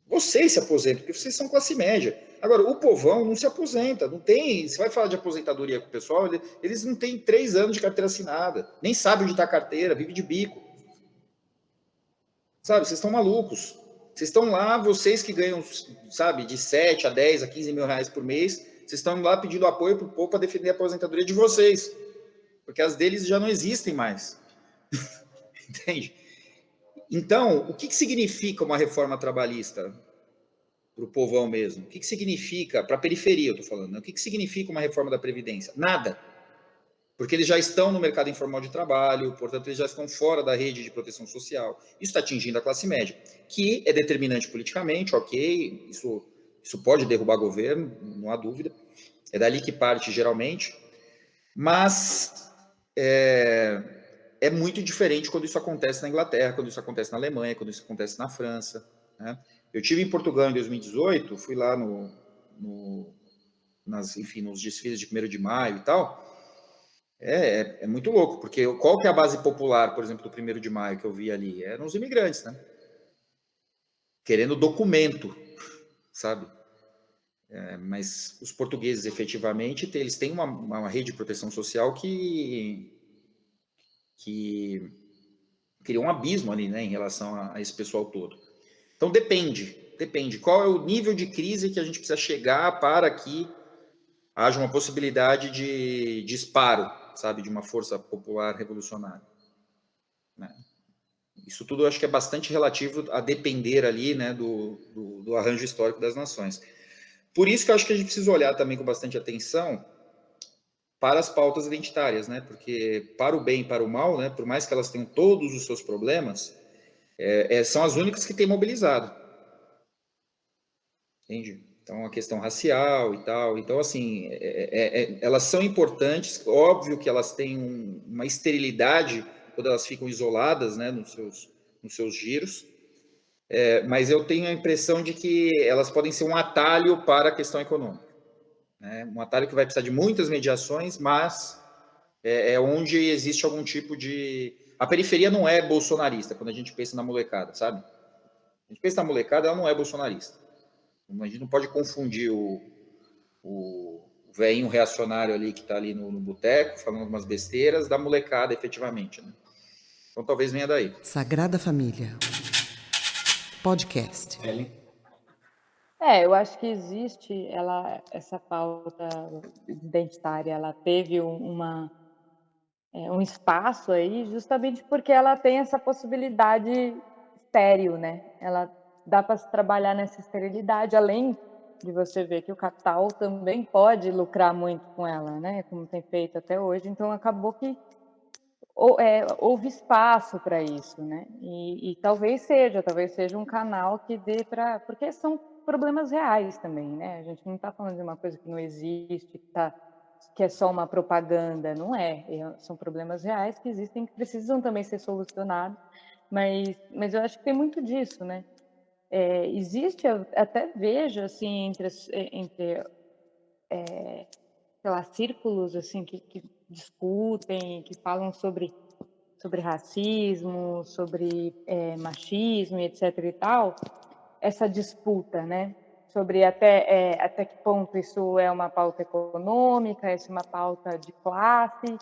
D: Vocês se aposentam, porque vocês são classe média. Agora, o povão não se aposenta, não tem... Você vai falar de aposentadoria com o pessoal, eles não têm 3 anos de carteira assinada, nem sabem onde está a carteira, vive de bico. Sabe, vocês estão malucos. Vocês estão lá, vocês que ganham, sabe, de 7 a 10 a 15 mil reais por mês, vocês estão lá pedindo apoio para o povo para defender a aposentadoria de vocês. Porque as deles já não existem mais. Entende? Então, o que significa uma reforma trabalhista para o povão mesmo? O que significa, para a periferia eu estou falando, né? O que significa uma reforma da Previdência? Nada. Porque eles já estão no mercado informal de trabalho, portanto, eles já estão fora da rede de proteção social. Isso está atingindo a classe média, que é determinante politicamente, ok, isso pode derrubar governo, não há dúvida, é dali que parte geralmente, mas é muito diferente quando isso acontece na Inglaterra, quando isso acontece na Alemanha, quando isso acontece na França, né? Eu estive em Portugal em 2018, fui lá nos desfiles de 1º de maio e tal. É muito louco, porque qual que é a base popular, por exemplo, do 1º de maio que eu vi ali? Eram os imigrantes, né? Querendo documento, sabe? Mas os portugueses, efetivamente, eles têm uma rede de proteção social que criou um abismo ali, né, em relação a esse pessoal todo. Então, depende. Qual é o nível de crise que a gente precisa chegar para que haja uma possibilidade de disparo, sabe, de uma força popular revolucionária. Né? Isso tudo eu acho que é bastante relativo a depender ali, né, do arranjo histórico das nações. Por isso que eu acho que a gente precisa olhar também com bastante atenção para as pautas identitárias, né, porque para o bem e para o mal, né, por mais que elas tenham todos os seus problemas, são as únicas que têm mobilizado. Entende? Então, a questão racial e tal. Então, assim, elas são importantes. Óbvio que elas têm uma esterilidade quando elas ficam isoladas, né, nos seus giros. Mas eu tenho a impressão de que elas podem ser um atalho para a questão econômica. Né? Um atalho que vai precisar de muitas mediações, mas é onde existe algum tipo de... A periferia não é bolsonarista, quando a gente pensa na molecada, sabe? A gente pensa na molecada, ela não é bolsonarista. A gente não pode confundir o velhinho reacionário ali que está ali no boteco, falando umas besteiras, da molecada, efetivamente. Né? Então, talvez venha daí.
A: Sagrada Família. Podcast.
C: Eu acho que existe essa pauta identitária, ela teve um espaço aí justamente porque ela tem essa possibilidade estéril, né? Ela dá para se trabalhar nessa esterilidade, além de você ver que o capital também pode lucrar muito com ela, né? Como tem feito até hoje. Então, acabou que houve espaço para isso, né? E talvez seja um canal que dê para... Porque são problemas reais também, né? A gente não está falando de uma coisa que não existe, que é só uma propaganda, não é. São problemas reais que existem, que precisam também ser solucionados, mas eu acho que tem muito disso, né? Existe, eu até vejo, assim, entre sei lá, círculos, assim, que discutem, que falam sobre racismo, sobre machismo, etc. e tal, essa disputa, né? Sobre até que ponto isso é uma pauta econômica, isso é uma pauta de classe,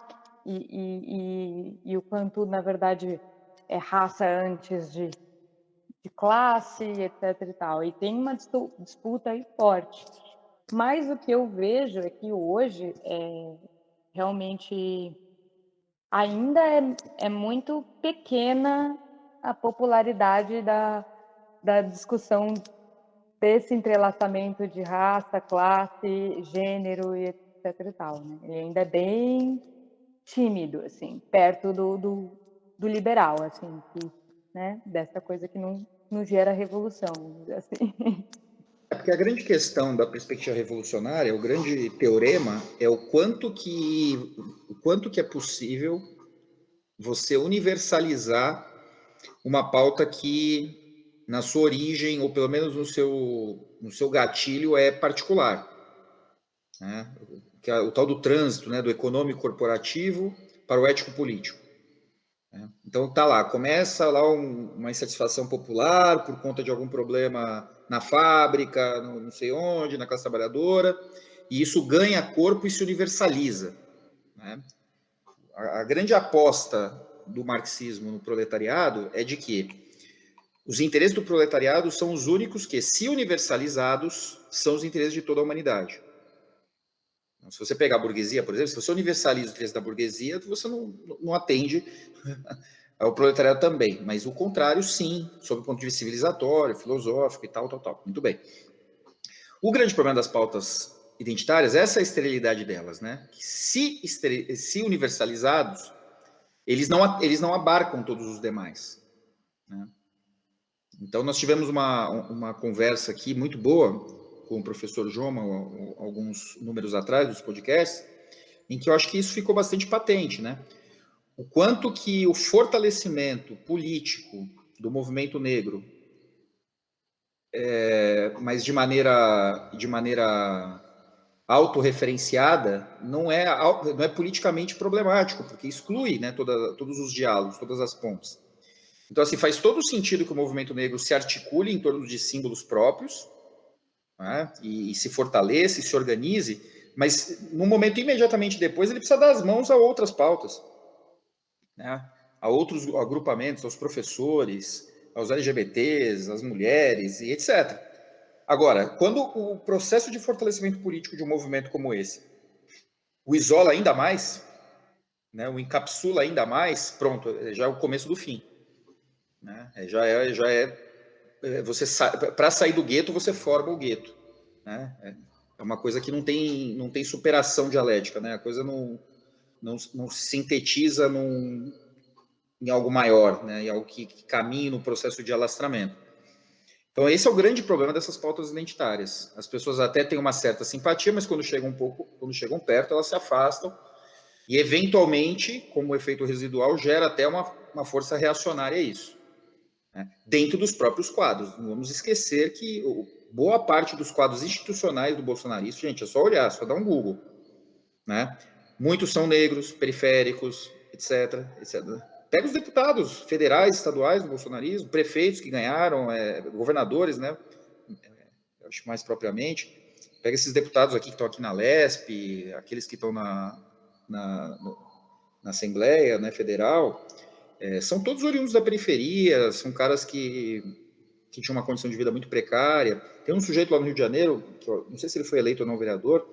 C: e o quanto, na verdade, é raça antes de classe, etc. e tal. E tem uma disputa aí forte. Mas o que eu vejo é que hoje realmente ainda é muito pequena a popularidade da discussão desse entrelaçamento de raça, classe, gênero e etc. e tal, né? Ele ainda é bem tímido, assim, perto do liberal, assim, né? Dessa coisa que não gera revolução, assim.
D: Porque a grande questão da perspectiva revolucionária, o grande teorema, é o quanto que é possível você universalizar uma pauta que, na sua origem, ou pelo menos no seu gatilho, é particular. Né? Que é o tal do trânsito, né, do econômico corporativo para o ético político. Então tá lá, começa lá uma insatisfação popular por conta de algum problema na fábrica, não sei onde, na classe trabalhadora, e isso ganha corpo e se universaliza. Né? A grande aposta do marxismo no proletariado é de que os interesses do proletariado são os únicos que, se universalizados, são os interesses de toda a humanidade. Então, se você pegar a burguesia, por exemplo, se você universaliza os interesses da burguesia, você não atende ao proletariado também. Mas o contrário, sim, sob o ponto de vista civilizatório, filosófico e tal. Muito bem. O grande problema das pautas identitárias é essa esterilidade delas, né? Que se universalizados, eles não abarcam todos os demais, né? Então, nós tivemos uma conversa aqui muito boa com o professor Joma, alguns números atrás dos podcasts, em que eu acho que isso ficou bastante patente, né? O quanto que o fortalecimento político do movimento negro, mas de maneira autorreferenciada, não é politicamente problemático, porque exclui, né, todos os diálogos, todas as pontes. Então, assim, faz todo sentido que o movimento negro se articule em torno de símbolos próprios, né, e se fortaleça e se organize, mas no momento imediatamente depois ele precisa dar as mãos a outras pautas, né, a outros agrupamentos, aos professores, aos LGBTs, às mulheres e etc. Agora, quando o processo de fortalecimento político de um movimento como esse o isola ainda mais, né, o encapsula ainda mais, pronto, já é o começo do fim. Né? Você para sair do gueto, você forma o gueto. Né? É uma coisa que não tem superação dialética, né? A coisa não se sintetiza em algo maior, né? Em algo que caminhe no processo de alastramento. Então, esse é o grande problema dessas pautas identitárias. As pessoas até têm uma certa simpatia, mas quando chegam perto, elas se afastam e, eventualmente, como efeito residual, gera até uma força reacionária a isso. Né? Dentro dos próprios quadros. Não vamos esquecer que boa parte dos quadros institucionais do bolsonarismo, gente, é só olhar, só dar um Google. Né? Muitos são negros, periféricos, etc. Pega os deputados federais, estaduais do bolsonarismo, prefeitos que ganharam, governadores, né? Acho mais propriamente. Pega esses deputados aqui que estão aqui na LESP, aqueles que estão na Assembleia, né, Federal. São todos oriundos da periferia, são caras que tinham uma condição de vida muito precária. Tem um sujeito lá no Rio de Janeiro, que não sei se ele foi eleito ou não vereador,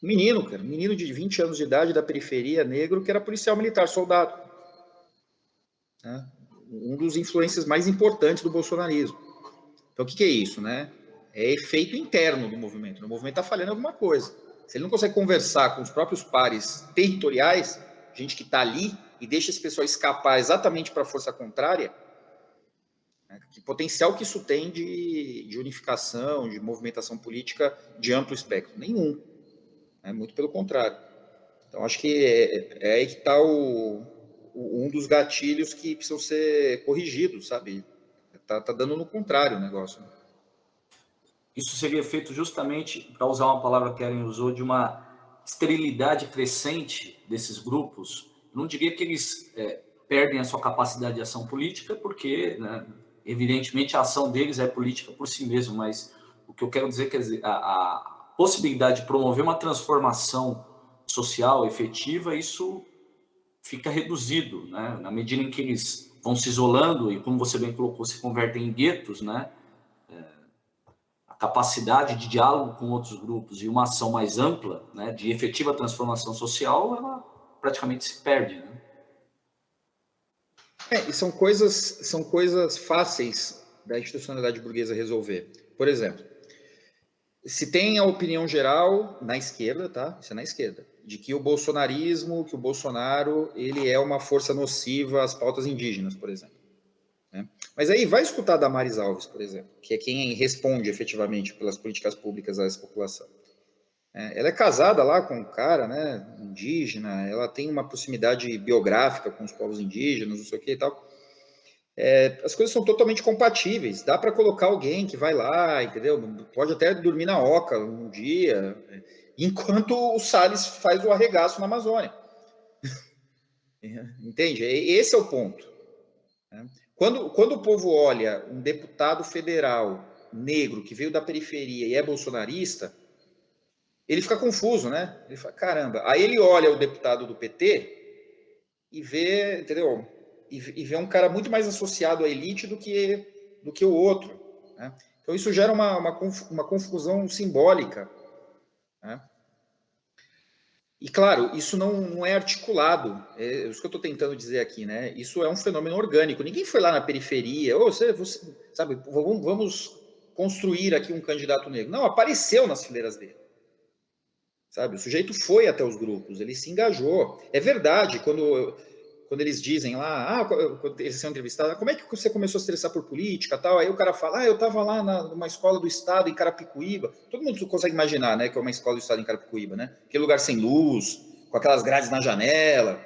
D: um menino de 20 anos de idade da periferia, negro, que era policial militar, soldado. Né? Um dos influências mais importantes do bolsonarismo. Então, o que é isso? Né? É efeito interno do movimento. O movimento está falhando alguma coisa. Se ele não consegue conversar com os próprios pares territoriais, gente que está ali, e deixa esse pessoal escapar exatamente para a força contrária, né, que potencial que isso tem de unificação, de movimentação política de amplo espectro? Nenhum. Muito pelo contrário. Então, acho que é aí que está um dos gatilhos que precisam ser corrigidos, sabe? Tá dando no contrário o negócio. Né?
B: Isso seria feito justamente, para usar uma palavra que a Karen usou, de uma esterilidade crescente desses grupos. Não diria que eles perdem a sua capacidade de ação política, porque, né, evidentemente, a ação deles é política por si mesmo, mas o que eu quero dizer é que a possibilidade de promover uma transformação social efetiva, isso fica reduzido, né? Na medida em que eles vão se isolando e, como você bem colocou, se convertem em guetos, né? A capacidade de diálogo com outros grupos e uma ação mais ampla, né, de efetiva transformação social, ela praticamente se perde. Né?
D: E são coisas fáceis da institucionalidade burguesa resolver. Por exemplo, se tem a opinião geral na esquerda, tá? Isso é na esquerda, de que o bolsonarismo, que o Bolsonaro, ele é uma força nociva às pautas indígenas, por exemplo. Né? Mas aí vai escutar a Damares Alves, por exemplo, que é quem responde efetivamente pelas políticas públicas a essa população. Ela é casada lá com um cara, né, indígena, ela tem uma proximidade biográfica com os povos indígenas, não sei o que e tal. As coisas são totalmente compatíveis. Dá para colocar alguém que vai lá, entendeu? Pode até dormir na oca um dia, enquanto o Salles faz o arregaço na Amazônia. Entende? Esse é o ponto. Né? Quando o povo olha um deputado federal negro que veio da periferia e é bolsonarista, ele fica confuso, né? Ele fala, caramba. Aí ele olha o deputado do PT e vê, entendeu? E vê um cara muito mais associado à elite do que o outro. Né? Então isso gera uma confusão simbólica. Né? E, claro, isso não é articulado, é isso que eu estou tentando dizer aqui, né? Isso é um fenômeno orgânico. Ninguém foi lá na periferia, você sabe, vamos construir aqui um candidato negro. Não, apareceu nas fileiras dele. Sabe, o sujeito foi até os grupos, ele se engajou. É verdade, quando eles dizem lá, quando eles são entrevistados, como é que você começou a se interessar por política tal? Aí o cara fala, eu estava lá numa escola do estado em Carapicuíba. Todo mundo consegue imaginar, né, que é uma escola do estado em Carapicuíba, né? Aquele lugar sem luz, com aquelas grades na janela,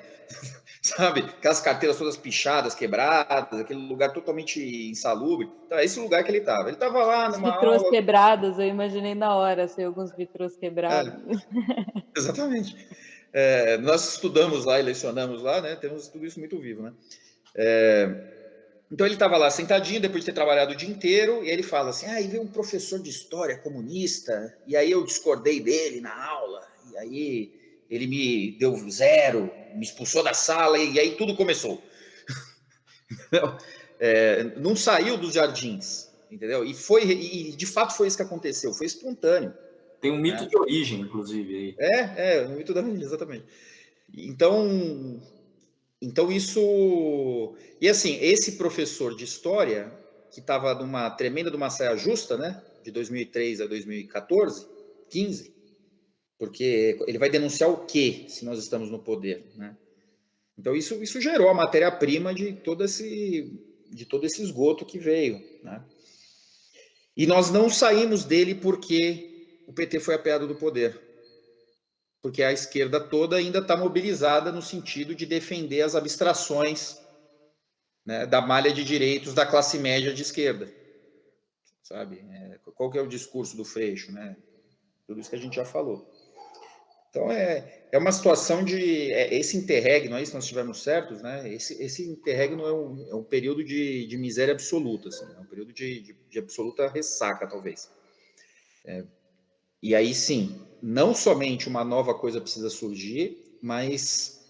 D: sabe? Aquelas carteiras todas pichadas, quebradas, aquele lugar totalmente insalubre. Então, é esse lugar que ele estava. Ele estava lá numa
C: vitrôs
D: aula...
C: quebrados, eu imaginei na hora, assim, alguns vitrôs quebrados.
D: Exatamente. Nós estudamos lá e lecionamos lá, né? Temos tudo isso muito vivo, né? Então ele estava lá sentadinho, depois de ter trabalhado o dia inteiro, e ele fala assim, e veio um professor de história comunista, e aí eu discordei dele na aula, e aí ele me deu 0, me expulsou da sala, e aí tudo começou. Não saiu dos jardins, entendeu? E de fato foi isso que aconteceu, foi espontâneo.
B: Tem um mito de origem, inclusive. Aí.
D: Um mito da origem, exatamente. Então isso... E assim, esse professor de história, que estava numa tremenda de uma saia justa, né? De 2003 a 2014, 15, porque ele vai denunciar o quê, se nós estamos no poder, né? Então isso gerou a matéria-prima de todo esse esgoto que veio, né? E nós não saímos dele porque o PT foi apeado do poder. Porque a esquerda toda ainda está mobilizada no sentido de defender as abstrações, né, da malha de direitos da classe média de esquerda. Sabe? Qual que é o discurso do Freixo? Né? Tudo isso que a gente já falou. Então, é uma situação de... esse interregno aí, se nós estivermos certos, né, esse interregno é um período de miséria absoluta, assim, é um período de absoluta ressaca, talvez. E aí, sim, não somente uma nova coisa precisa surgir, mas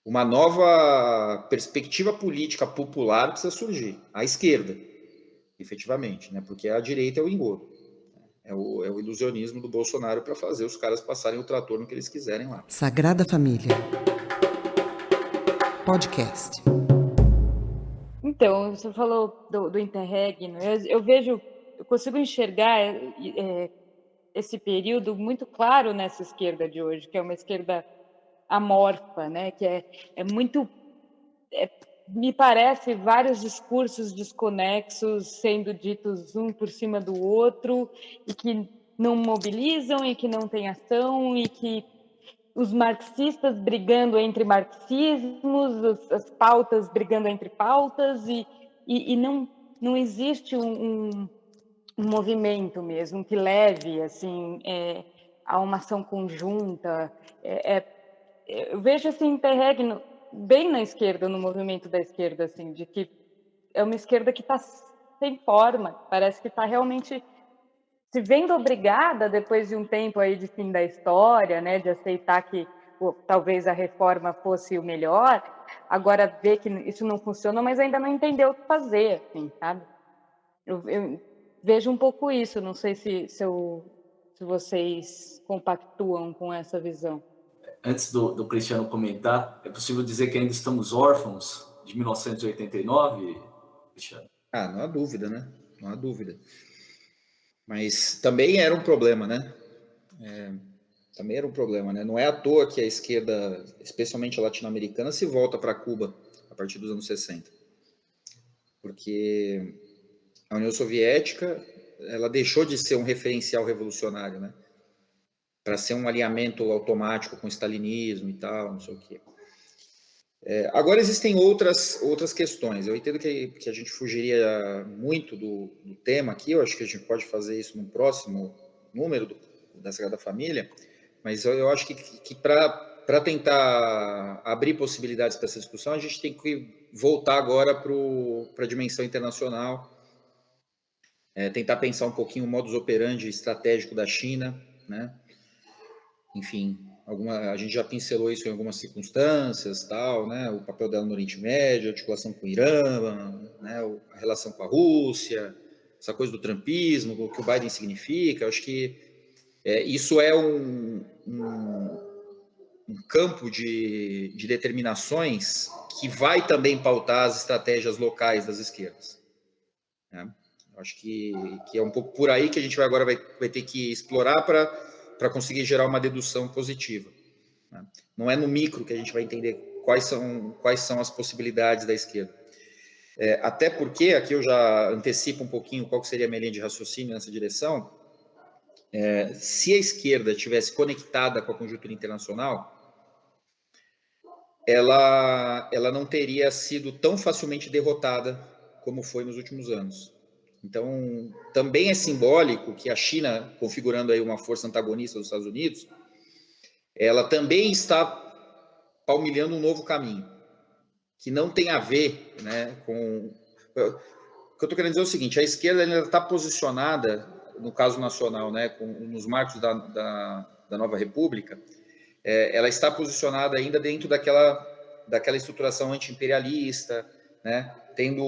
D: uma nova perspectiva política popular precisa surgir. À esquerda, efetivamente, né? Porque a direita é o engodo. É o ilusionismo do Bolsonaro para fazer os caras passarem o trator no que eles quiserem lá.
A: Sagrada Família. Podcast.
C: Então, você falou do interregno. Eu consigo enxergar esse período muito claro nessa esquerda de hoje, que é uma esquerda amorfa, né? Que é muito... me parece vários discursos desconexos sendo ditos um por cima do outro e que não mobilizam e que não têm ação e que os marxistas brigando entre marxismos, as pautas brigando entre pautas e não existe um movimento mesmo que leve assim a uma ação conjunta. Eu vejo esse interregno bem na esquerda, no movimento da esquerda, assim, de que é uma esquerda que está sem forma, parece que está realmente se vendo obrigada, depois de um tempo aí de fim da história, né, de aceitar que talvez a reforma fosse o melhor, agora vê que isso não funciona, mas ainda não entendeu o que fazer, assim, sabe? Eu vejo um pouco isso, não sei se vocês compactuam com essa visão.
B: Antes do Cristiano comentar, é possível dizer que ainda estamos órfãos de 1989, Cristiano?
D: Não há dúvida, né? Não há dúvida. Mas também era um problema, né? Também era um problema, né? Não é à toa que a esquerda, especialmente a latino-americana, se volta para Cuba a partir dos anos 60. Porque a União Soviética, ela deixou de ser um referencial revolucionário, né? Para ser um alinhamento automático com o stalinismo e tal, não sei o quê. Agora existem outras questões. Eu entendo que a gente fugiria muito do tema aqui, eu acho que a gente pode fazer isso no próximo número da Sagrada Família, mas eu acho que para para tentar abrir possibilidades para essa discussão, a gente tem que voltar agora para a dimensão internacional, tentar pensar um pouquinho o modus operandi estratégico da China, né? Enfim, a gente já pincelou isso em algumas circunstâncias, tal, né? O papel dela no Oriente Médio, a articulação com o Irã, né? A relação com a Rússia, essa coisa do trumpismo, o que o Biden significa. Eu acho que isso é um campo de determinações que vai também pautar as estratégias locais das esquerdas, né? Acho que é um pouco por aí que a gente agora vai ter que explorar para conseguir gerar uma dedução positiva, né? Não é no micro que a gente vai entender quais são as possibilidades da esquerda. Até porque, aqui eu já antecipo um pouquinho qual seria a minha linha de raciocínio nessa direção. Se a esquerda estivesse conectada com a conjuntura internacional, ela não teria sido tão facilmente derrotada como foi nos últimos anos. Então, também é simbólico que a China, configurando aí uma força antagonista dos Estados Unidos, ela também está palmilhando um novo caminho, que não tem a ver, né, com... O que eu estou querendo dizer é o seguinte: a esquerda ainda está posicionada, no caso nacional, né, nos marcos da nova república, ela está posicionada ainda dentro daquela estruturação anti-imperialista, né, tendo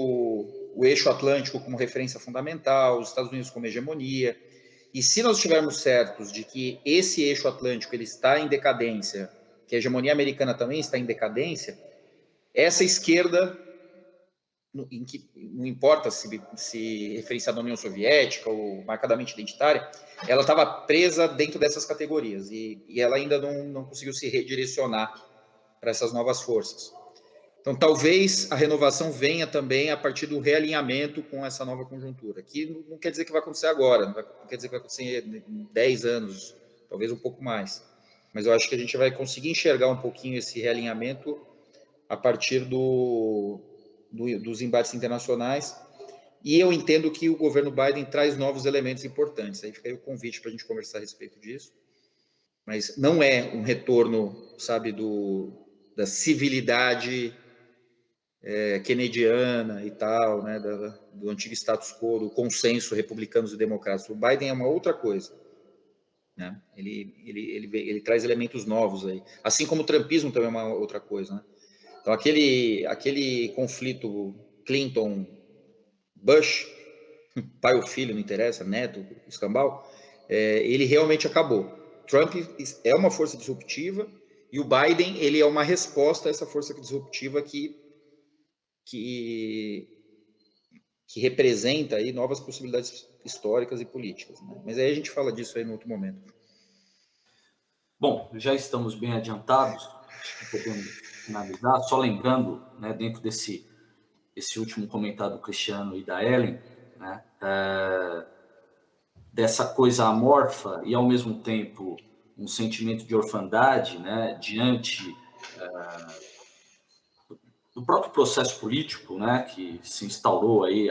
D: o eixo atlântico como referência fundamental, os Estados Unidos como hegemonia. E se nós estivermos certos de que esse eixo atlântico ele está em decadência, que a hegemonia americana também está em decadência, essa esquerda, não importa se referenciada à União Soviética ou marcadamente identitária, ela estava presa dentro dessas categorias e ela ainda não conseguiu se redirecionar para essas novas forças. Então, talvez a renovação venha também a partir do realinhamento com essa nova conjuntura, que não quer dizer que vai acontecer agora, não quer dizer que vai acontecer em 10 anos, talvez um pouco mais. Mas eu acho que a gente vai conseguir enxergar um pouquinho esse realinhamento a partir dos embates internacionais. E eu entendo que o governo Biden traz novos elementos importantes. Aí fica aí o convite para a gente conversar a respeito disso. Mas não é um retorno, sabe, da civilidade kennediana e tal, né, do antigo status quo, do consenso republicanos e democratas. O Biden é uma outra coisa, né? Ele traz elementos novos aí, assim como o trumpismo também é uma outra coisa, né? Então aquele conflito Clinton-Bush, pai ou filho, não interessa, neto, escambau, ele realmente acabou. Trump é uma força disruptiva e o Biden ele é uma resposta a essa força disruptiva que representa aí novas possibilidades históricas e políticas, né? Mas aí a gente fala disso aí no outro momento.
B: Bom, já estamos bem adiantados, podemos finalizar, só lembrando, né, dentro desse último comentário do Cristiano e da Ellen, né, dessa coisa amorfa e, ao mesmo tempo, um sentimento de orfandade, né, diante do próprio processo político, né, que se instaurou aí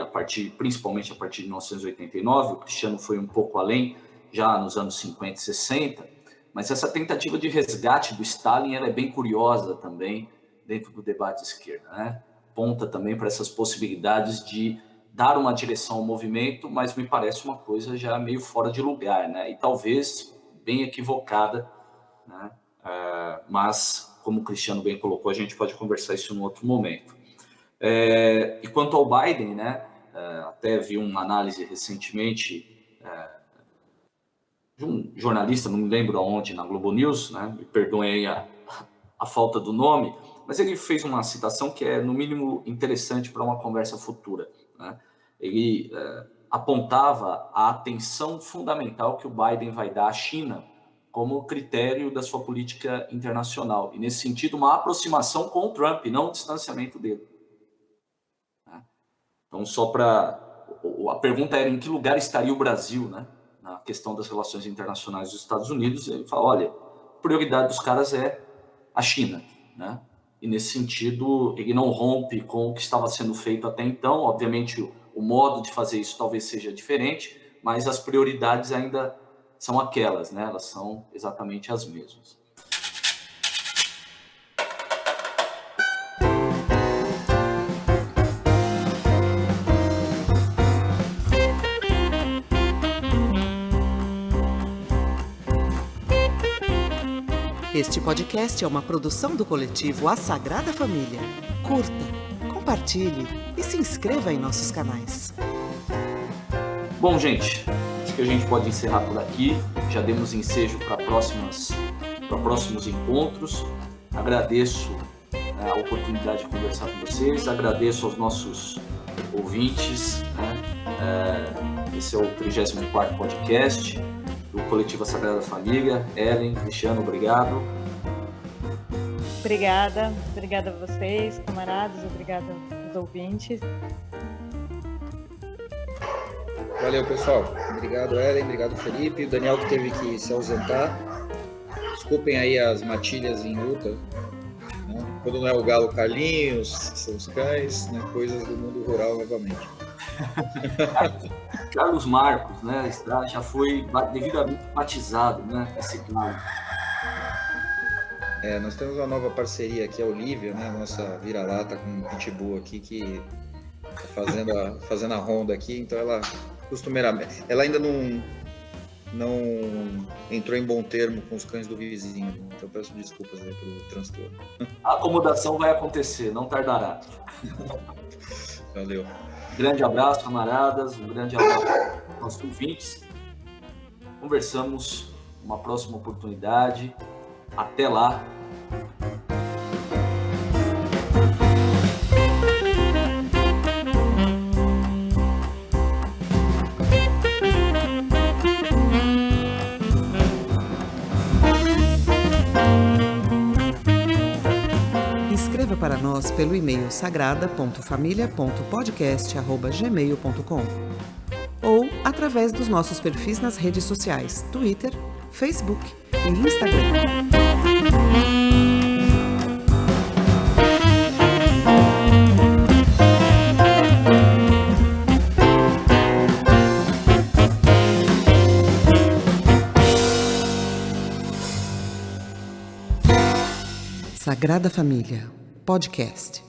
B: principalmente a partir de 1989. O Cristiano foi um pouco além, já nos anos 50 e 60, mas essa tentativa de resgate do Stalin ela é bem curiosa também dentro do debate esquerda, né? Aponta também para essas possibilidades de dar uma direção ao movimento, mas me parece uma coisa já meio fora de lugar, né? E talvez bem equivocada, né? Mas, como o Cristiano bem colocou, a gente pode conversar isso em outro momento. E quanto ao Biden, né? Até vi uma análise recentemente de um jornalista, não me lembro aonde, na Globo News, né? Me perdoem aí a falta do nome, mas ele fez uma citação que é, no mínimo, interessante para uma conversa futura, né? Ele apontava a atenção fundamental que o Biden vai dar à China como critério da sua política internacional. E, nesse sentido, uma aproximação com o Trump, não um distanciamento dele. Então, a pergunta era em que lugar estaria o Brasil, né, na questão das relações internacionais dos Estados Unidos. E ele fala, olha, a prioridade dos caras é a China, né? E, nesse sentido, ele não rompe com o que estava sendo feito até então. Obviamente, o modo de fazer isso talvez seja diferente, mas as prioridades ainda são aquelas, né? Elas são exatamente as mesmas.
A: Este podcast é uma produção do coletivo A Sagrada Família. Curta, compartilhe e se inscreva em nossos canais.
B: Bom, gente, acho que a gente pode encerrar por aqui. Já demos ensejo para próximos encontros. Agradeço a oportunidade de conversar com vocês. Agradeço aos nossos ouvintes. Esse é o 34º podcast do Coletivo A Sagrada Família. Ellen, Cristiano, obrigado.
C: Obrigada a vocês, camaradas, obrigada aos ouvintes.
D: Valeu, pessoal. Obrigado, Ellen, obrigado, Felipe. O Daniel que teve que se ausentar. Desculpem aí as matilhas em luta. Né? Quando não é o Galo Carlinhos, são os cães, né? Coisas do mundo rural novamente.
B: Carlos Marcos, né? Já foi devidamente batizado, né? Esse galo.
D: Nós temos uma nova parceria aqui, a Olivia, né? Nossa vira-lata com o Pitbull aqui, que tá fazendo a ronda aqui, então ela costumeiramente. Ela ainda não entrou em bom termo com os cães do vizinho, então peço desculpas aí pelo transtorno.
B: A acomodação vai acontecer, não tardará.
D: Valeu.
B: Grande abraço, camaradas, um grande abraço aos nossos ouvintes. Conversamos numa próxima oportunidade. Até lá.
A: Escreva para nós pelo e-mail sagrada.familia.podcast@gmail.com ou através dos nossos perfis nas redes sociais, Twitter, Facebook e Instagram. Sagrada Família, podcast.